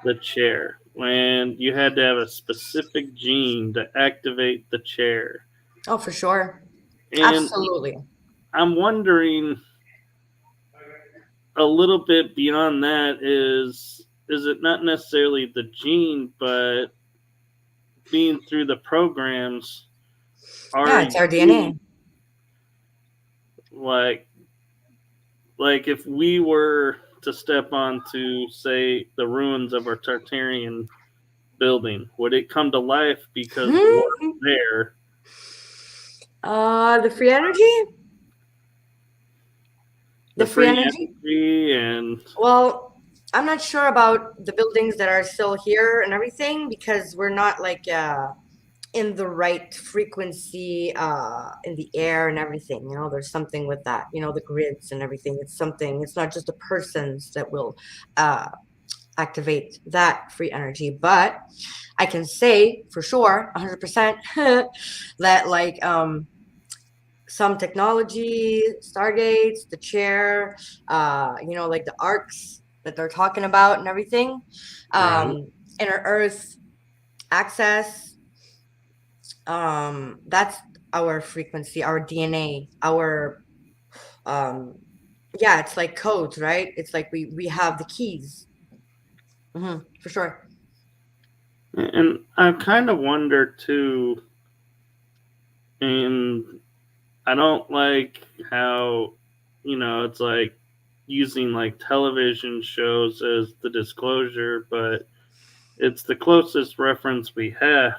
the chair when you had to have a specific gene to activate the chair. Oh, for sure. And Absolutely. I'm wondering a little bit beyond that is it not necessarily the gene, but being through the programs, Yeah, are it's our you DNA. like if we were to step onto, say, the ruins of our Tartarian building, would it come to life because we're there? The free energy? The The free free energy? energy and Well, I'm not sure about the buildings that are still here and everything because we're not like in the right frequency in the air and everything. You know, there's something with that. You know, the grids and everything. It's something. It's not just the persons that will uh activate that free energy, but I can say for sure, 100%, that like some technology, stargates, the chair, you know, like the arcs that they're talking about and everything, right. inner earth access, that's our frequency, our DNA, our yeah, it's like codes, right? It's like we have the keys. For sure. And I kind of wonder too, and I don't like how, it's like using like television shows as the disclosure, but it's the closest reference we have.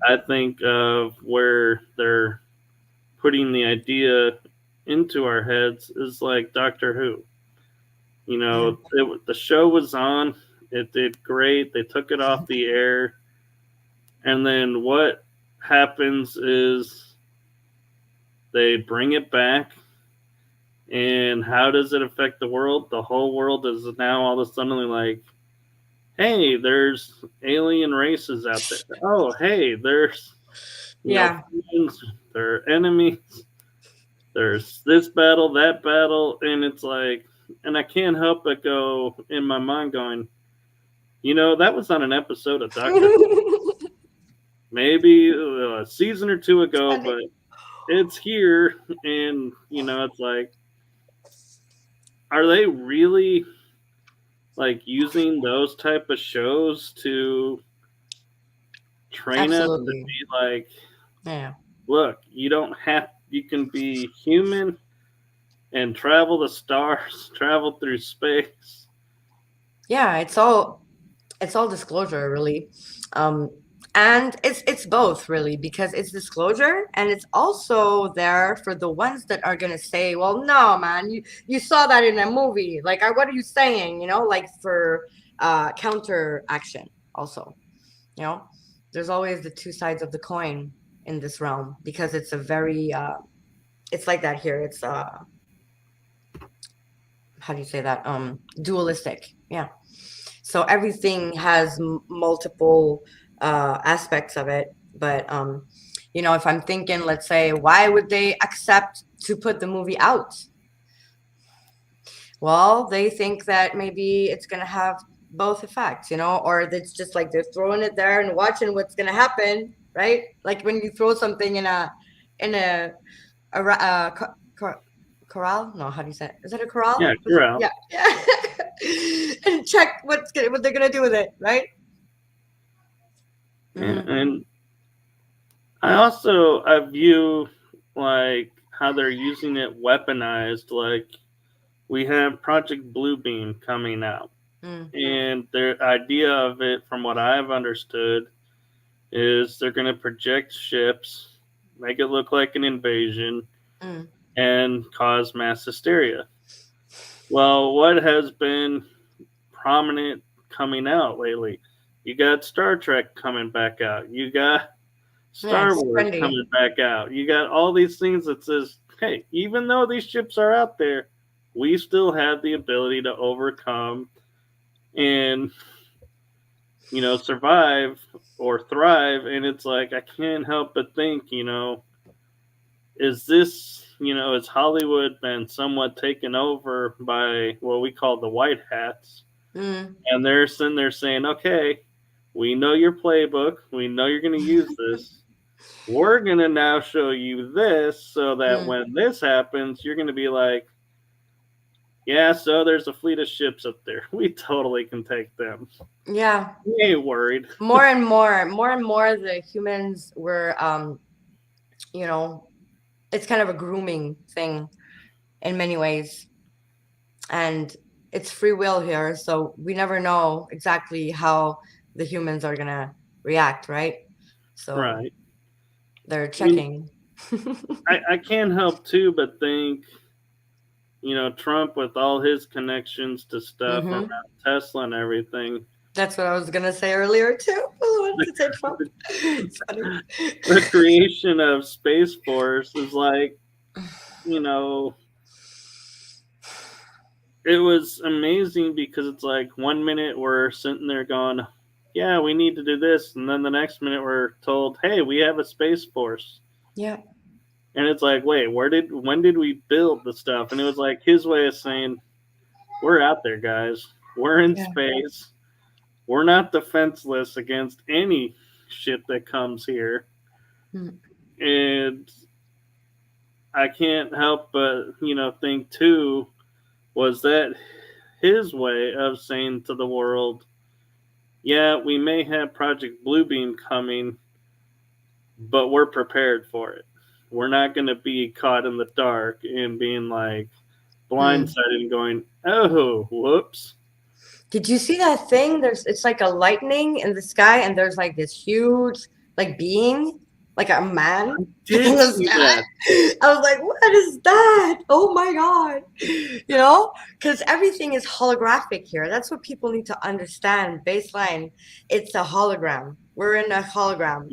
I think of where they're putting the idea into our heads is like Doctor Who. Yeah. The show was on, it did great, they took it off the air, and then what happens is they bring it back. And how does it affect the world? The whole world is now all of a sudden like, hey, there's alien races out there. Oh, hey, there's, Yeah. humans, there are enemies. There's this battle, that battle. And it's like, and I can't help but go in my mind going, that was on an episode of Doctor Who. Maybe a season or two ago, Funny. but it's here. And, it's like, are they really like using those type of shows to train us to Absolutely. be like, Yeah. look, you can be human and travel the stars, travel through space. Yeah, it's all disclosure really. Um and it's both really because it's disclosure and it's also there for the ones that are gonna say, well, no, man, you saw that in a movie. Like, what are you saying? You know, like for counter action also. You know, there's always the two sides of the coin in this realm because it's a very it's like that here. It's how do you say that? Dualistic. Yeah. So everything has multiple aspects of it. But if I'm thinking, let's say, why would they accept to put the movie out? Well, they think that maybe it's gonna have both effects, or it's just like they're throwing it there and watching what's gonna happen, right? Like when you throw something in a corral. No, how do you say it? Is it a corral? Yeah, corral. Yeah, yeah. And check what they're gonna do with it, right? And I view like how they're using it weaponized. Like we have Project Bluebeam coming out. Mm. And the idea of it, from what I've understood, is they're going to project ships, make it look like an invasion, Mm. and cause mass hysteria. Well, what has been prominent coming out lately? You got Star Trek coming back out. You got Yeah, Star it's Wars trendy. coming back out. You got all these things that says, hey, even though these ships are out there, we still have the ability to overcome and survive or thrive. And it's like I can't help but think, is this, is Hollywood been somewhat taken over by what we call the white hats? Mm. And they're sitting there saying, okay, we know your playbook. We know you're going to use this. We're going to now show you this so that Mm. when this happens, you're going to be like, yeah, so there's a fleet of ships up there. We totally can take them. Yeah. We ain't worried. More and more, the humans were, you know, it's kind of a grooming thing in many ways. And it's free will here, so we never know exactly how the humans are gonna react, right? So Right. they're I mean, checking. I can't help too but think, Trump with all his connections to stuff around Hmm. Tesla and everything, That's what I was gonna say earlier too. I wanted to say Trump. It's funny. the creation of Space Force is like, you know, it was amazing because it's like 1 minute we're sitting there going, yeah, we need to do this. And then the next minute we're told, hey, we have a Space Force. Yeah. And it's like, wait, when did we build the stuff? And it was like his way of saying, we're out there, guys. We're in Yeah. space. We're not defenseless against any shit that comes here. Mm. And I can't help but, think too, was that his way of saying to the world, yeah, we may have Project Bluebeam coming, but we're prepared for it. We're not going to be caught in the dark and being like Mm. blindsided and going, oh, whoops. Did you see that thing? It's like a lightning in the sky, and there's like this huge like being, like a man in Did the see sky. that. I was like, what is that? Oh my God. Because everything is holographic here. That's what people need to understand. Baseline, it's a hologram. We're in a hologram.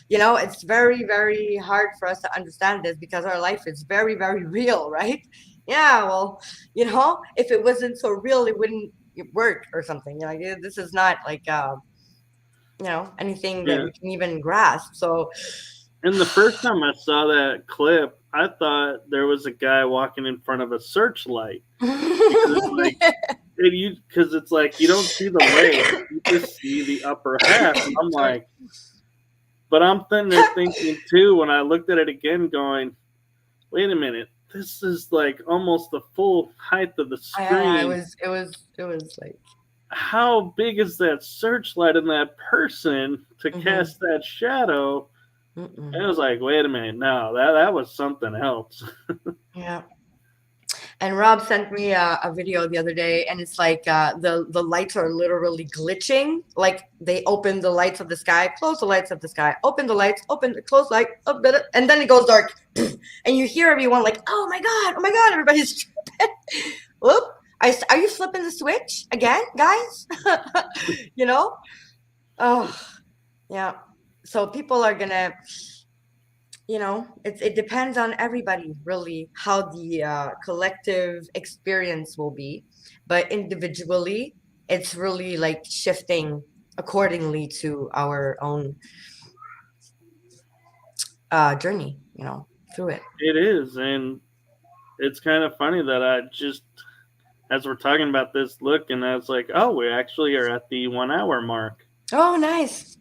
It's very, very hard for us to understand this because our life is very, very real, right? Yeah, well, if it wasn't so real, it wouldn't work or something. Like this is not like anything that Yeah. we can even grasp. So And the first time I saw that clip, I thought there was a guy walking in front of a searchlight because it's like because it's like you don't see the legs, you just see the upper half. And I'm Sorry. like, but I'm sitting there thinking too when I looked at it again, going, wait a minute, this is like almost the full height of the Yeah, it screen. was it was it was like How big is that searchlight in that person to mhm, cast that shadow? And mm-mm. it was like, wait a minute, no, that was something else. Yeah. And Rob sent me a video the other day, and it's like the lights are literally glitching. Like they open the lights of the sky, close the lights of the sky, open the lights, open the close light, and then it goes dark, and you hear everyone like, oh my god, everybody's tripping. Whoop! Are you flipping the switch again, guys? you know? Oh, yeah. So people are gonna it depends on everybody really how the collective experience will be, but individually it's really like shifting accordingly to our own journey through it. It is, and it's kind of funny that I just, as we're talking about this, look, and I was like, oh, we actually are at the 1 hour mark. Oh, nice.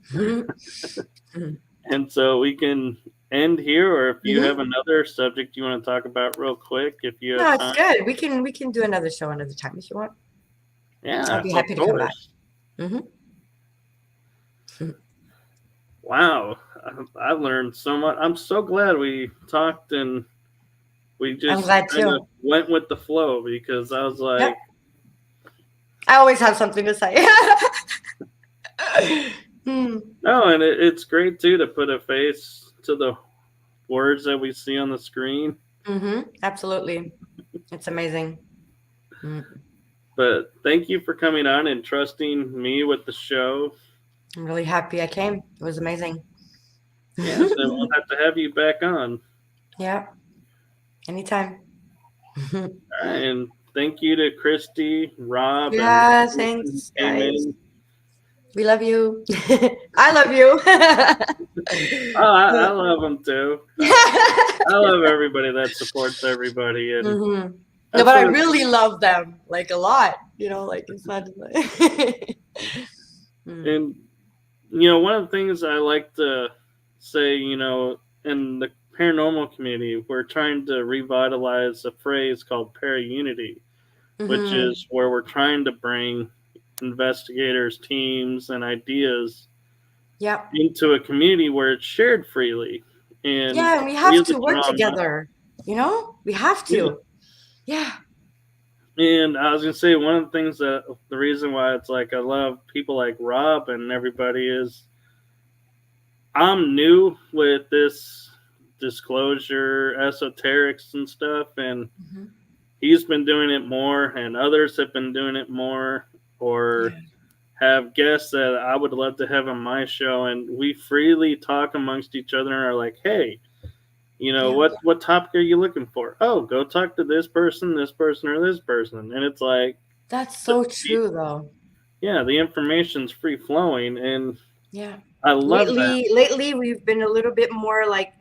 And so we can end here, or if you have Hmm. another subject you want to talk about real quick, if you No, have it's time. good. We can do another show another time if you want. I'll Yeah, be of happy to come back. course. Hmm. Wow, I learned so much. I'm so glad we talked and We I'm just glad kind of too. went with the flow because I was Yep. like, I always have something to say. Hmm. no, and it's great too to put a face to the words that we see on the screen. Absolutely. It's amazing. Mm. But thank you for coming on and trusting me with the show. I'm really happy I came. It was amazing. Yes, and we'll have to have you back on. Yeah, anytime. All right, and thank you to Christy, Rob, and Yeah, who thanks, came guys. in. We love you. I love you. Oh, I love them too. I love everybody that supports everybody, and No, that's but I what it's. really love them like a lot. You know, like it's not just like. And one of the things I like to say, in the paranormal community, we're trying to revitalize a phrase called para-unity, which is where we're trying to bring investigators, teams, and ideas Yeah. into a community where it's shared freely. And Yeah, and we we have as a to work drama, together. You know, we have yeah. to. Yeah. And I was gonna say one of the things that the reason why it's like I love people like Rob and everybody is I'm new with this disclosure, esoterics and stuff, and he's been doing it more, and others have been doing it more, or Yeah. have guests that I would love to have on my show, and we freely talk amongst each other and are like, hey, Yeah. what topic are you looking for? Oh, go talk to this person, or this person, and it's like, That's so true, though. yeah, the information's free flowing, and Yeah. I love that. Lately, we've been a little bit more like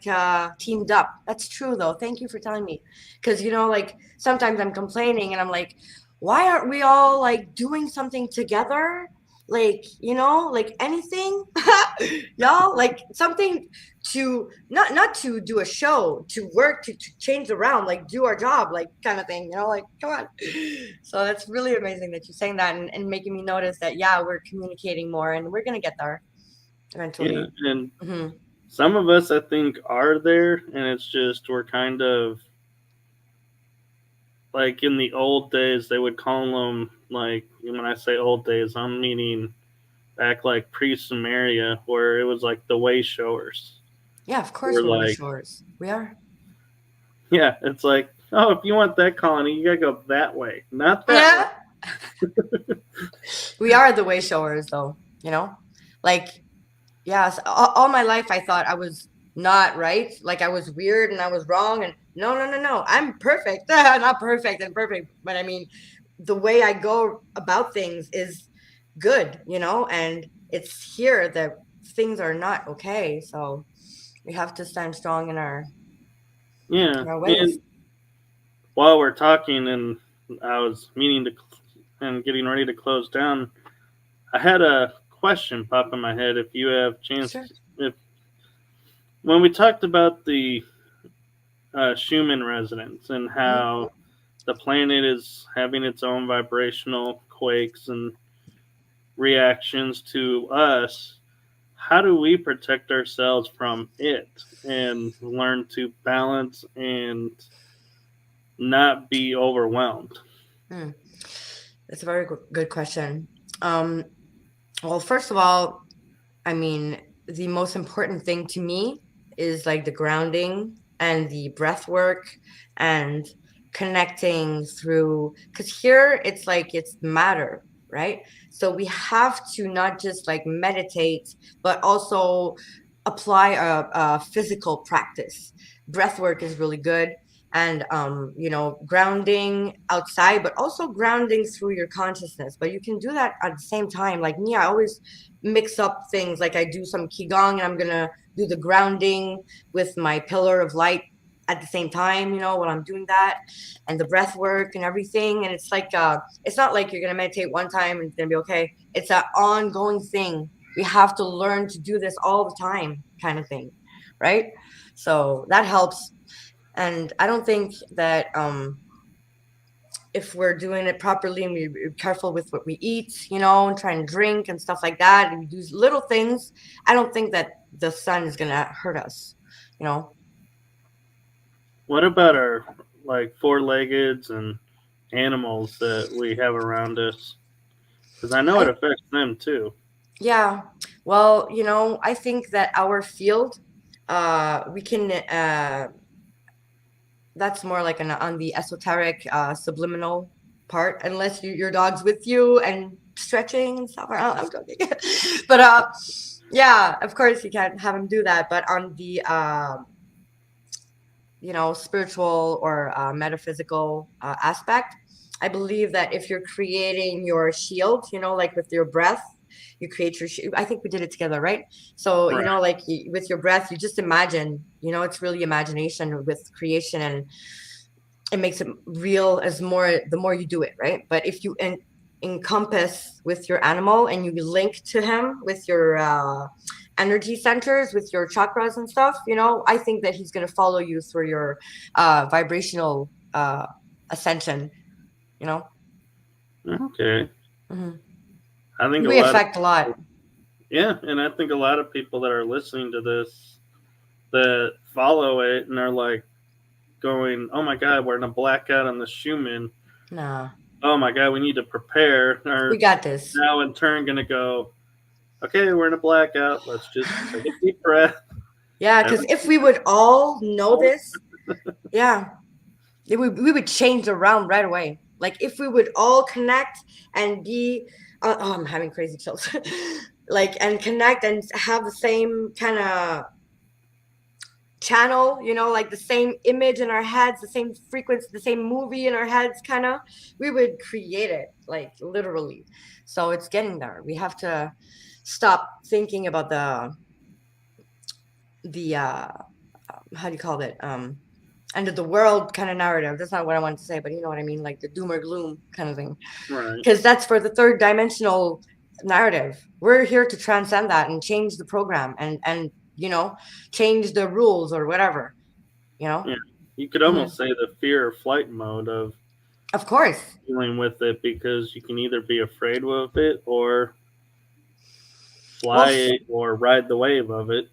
teamed up. That's true, though. Thank you for telling me. Because, like sometimes I'm complaining and I'm like, why aren't we all like doing something together? Like, like anything, y'all, like something to not to do a show, to work, to change around, like do our job, like kind of thing, like come on. So that's really amazing that you're saying that and making me notice that, yeah, we're communicating more and we're going to get there Yeah, eventually. and Hmm. some of us I think are there, and it's just we're kind of like in the old days they would call them, like when I say old days I'm meaning back like pre-Sumeria, where it was like the way showers. Yeah, of course We're we're way like, shores. We are. yeah, it's like, oh, if you want that colony, you gotta go that way, not that way. Yeah. We are the way showers, though, like, yes, all my life I thought I was not right, like I was weird and I was wrong, and no, no, no, no, I'm perfect. Not perfect and perfect, but I mean the way I go about things is good, and it's here that things are not okay, so we have to stand strong in our Yeah, ways. and while we're talking, and I was meaning to and getting ready to close down, I had a question pop in my head. If you have chance, Sure. if when we talked about the Schumann resonance and how the planet is having its own vibrational quakes and reactions to us, how do we protect ourselves from it and learn to balance and not be overwhelmed? Hmm. That's a very good question. Well, first of all, I mean, the most important thing to me is like the grounding and the breath work and connecting through, because here it's like it's matter, right? So we have to not just like meditate, but also apply a physical practice. Breath work is really good. And grounding outside, but also grounding through your consciousness. But you can do that at the same time. Like me, I always mix up things. Like I do some qigong and I'm gonna do the grounding with my pillar of light at the same time, when I'm doing that, and the breath work and everything. And it's like it's not like you're gonna meditate one time and it's gonna be okay. It's an ongoing thing. We have to learn to do this all the time, kind of thing, right? So that helps. And I don't think that if we're doing it properly and we're careful with what we eat, and try and drink and stuff like that, and we do little things, I don't think that the sun is gonna hurt us, What about our like four-leggeds and animals that we have around us, because I know it affects them too. Yeah. Well, I think that our field, we can, that's more like on the esoteric, subliminal part, unless your dog's with you and stretching and stuff. I'm joking. But yeah, of course you can't have him do that. But on the spiritual or metaphysical aspect, I believe that if you're creating your shield, like with your breath, you create your shield. I think we did it together, right? So, Right. like with your breath, you just imagine, it's really imagination with creation, and it makes it real the more you do it, right? But if you encompass with your animal and you link to him with your energy centers, with your chakras and stuff, I think that he's going to follow you through your vibrational ascension, Okay. hmm I think a we lot of affect a lot. yeah, and I think a lot of people that are listening to this that follow it and are like going, "Oh my God, we're in a blackout on the Schumann. Nah, Oh my God, we need to prepare." we Are got this. now in turn going to go, "Okay, we're in a blackout. Let's just take a deep breath." Yeah, And because if we would all know this, yeah, we would change around right away. Like if we would all connect and be, oh, I'm having crazy chills. Like, and connect and have the same kind of channel, like the same image in our heads, the same frequency, the same movie in our heads, kind of, we would create it, like literally. So it's getting there. We have to stop thinking about the how do you call it? End of the world kind of narrative. That's not what I wanted to say, but you know what I mean, like the doom or gloom kind of thing. right. Because that's for the third dimensional narrative. We're here to transcend that and change the program, and change the rules or whatever. Yeah. You could Mhm. almost say the fear or flight mode of Of course. dealing with it, because you can either be afraid of it or Well, fly it or ride the wave of it.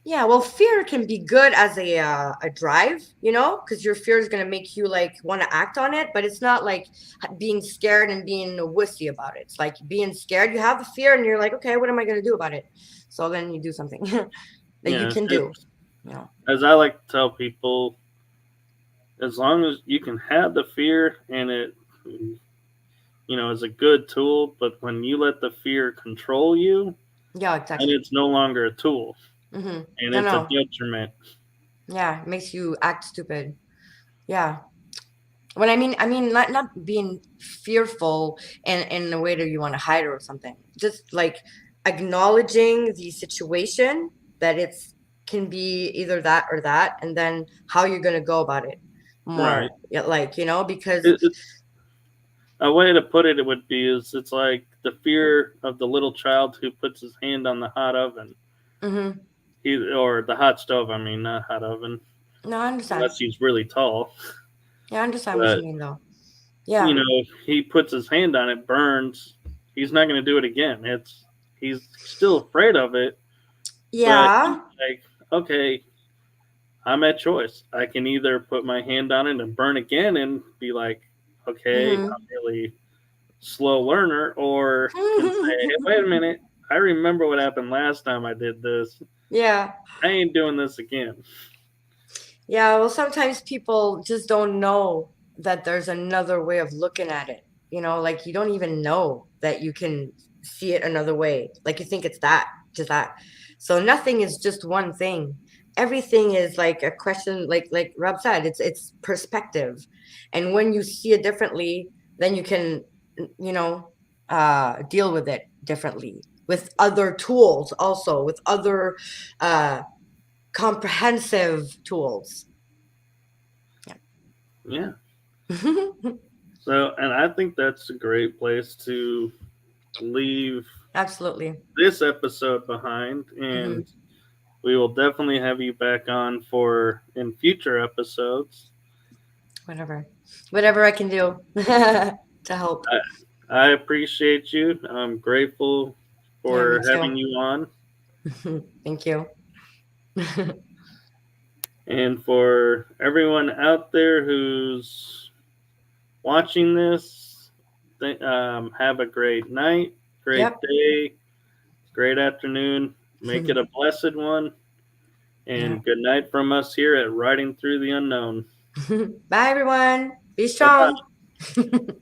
yeah. Well, fear can be good as a drive, because your fear is gonna make you like want to act on it, but it's not like being scared and being a wussy about it. It's like being scared. You have the fear, and you're like, okay, what am I gonna do about it? So then you do something that you Yeah. can do. You know. As I like to tell people, as long as you can have the fear and it, is a good tool, but when you let the fear control you, Yeah, and exactly. it's no longer a tool, and No, it's a no. detriment. Yeah, it makes you act stupid. Yeah. When I mean, not being fearful in a way that you want to hide or something. Just like acknowledging the situation that it's can be either that or that, and then how you're gonna go about it Right. more. Yeah, like, because It's a way to put it. It would be is it's like the fear of the little child who puts his hand on the hot oven, hmm or the hot stove. I mean, not hot oven, no, I understand. unless he's really tall. Yeah, I understand what you But mean though. Yeah. he puts his hand on it, burns. He's not going to do it again. He's still afraid of it, but he's Yeah. like, okay, I'm at choice. I can either put my hand on it and burn again and be like, okay, hmm I'm really slow learner, or can say, hey, wait a minute, I remember what happened last time I did this. Yeah. I ain't doing this again. Yeah, well, sometimes people just don't know that there's another way of looking at it. Like you don't even know that you can see it another way. Like you think it's that, just that. So nothing is just one thing. Everything is like a question, like Rob said, it's perspective. And when you see it differently, then you can, deal with it differently with other tools, also with other uh comprehensive tools. Yeah. Yeah. So, and I think that's a great place to leave Absolutely. this episode behind, hmm and we will definitely have you back on for in future episodes. Whatever I can do to help. I appreciate you. I'm grateful Yeah, me for having too. you on. Thank you. And for everyone out there who's watching this, have a great night, great Yep. day, great afternoon. Make it a blessed one. And Yeah. good night from us here at Riding Through the Unknown. Bye, everyone. Be Bye-bye. strong.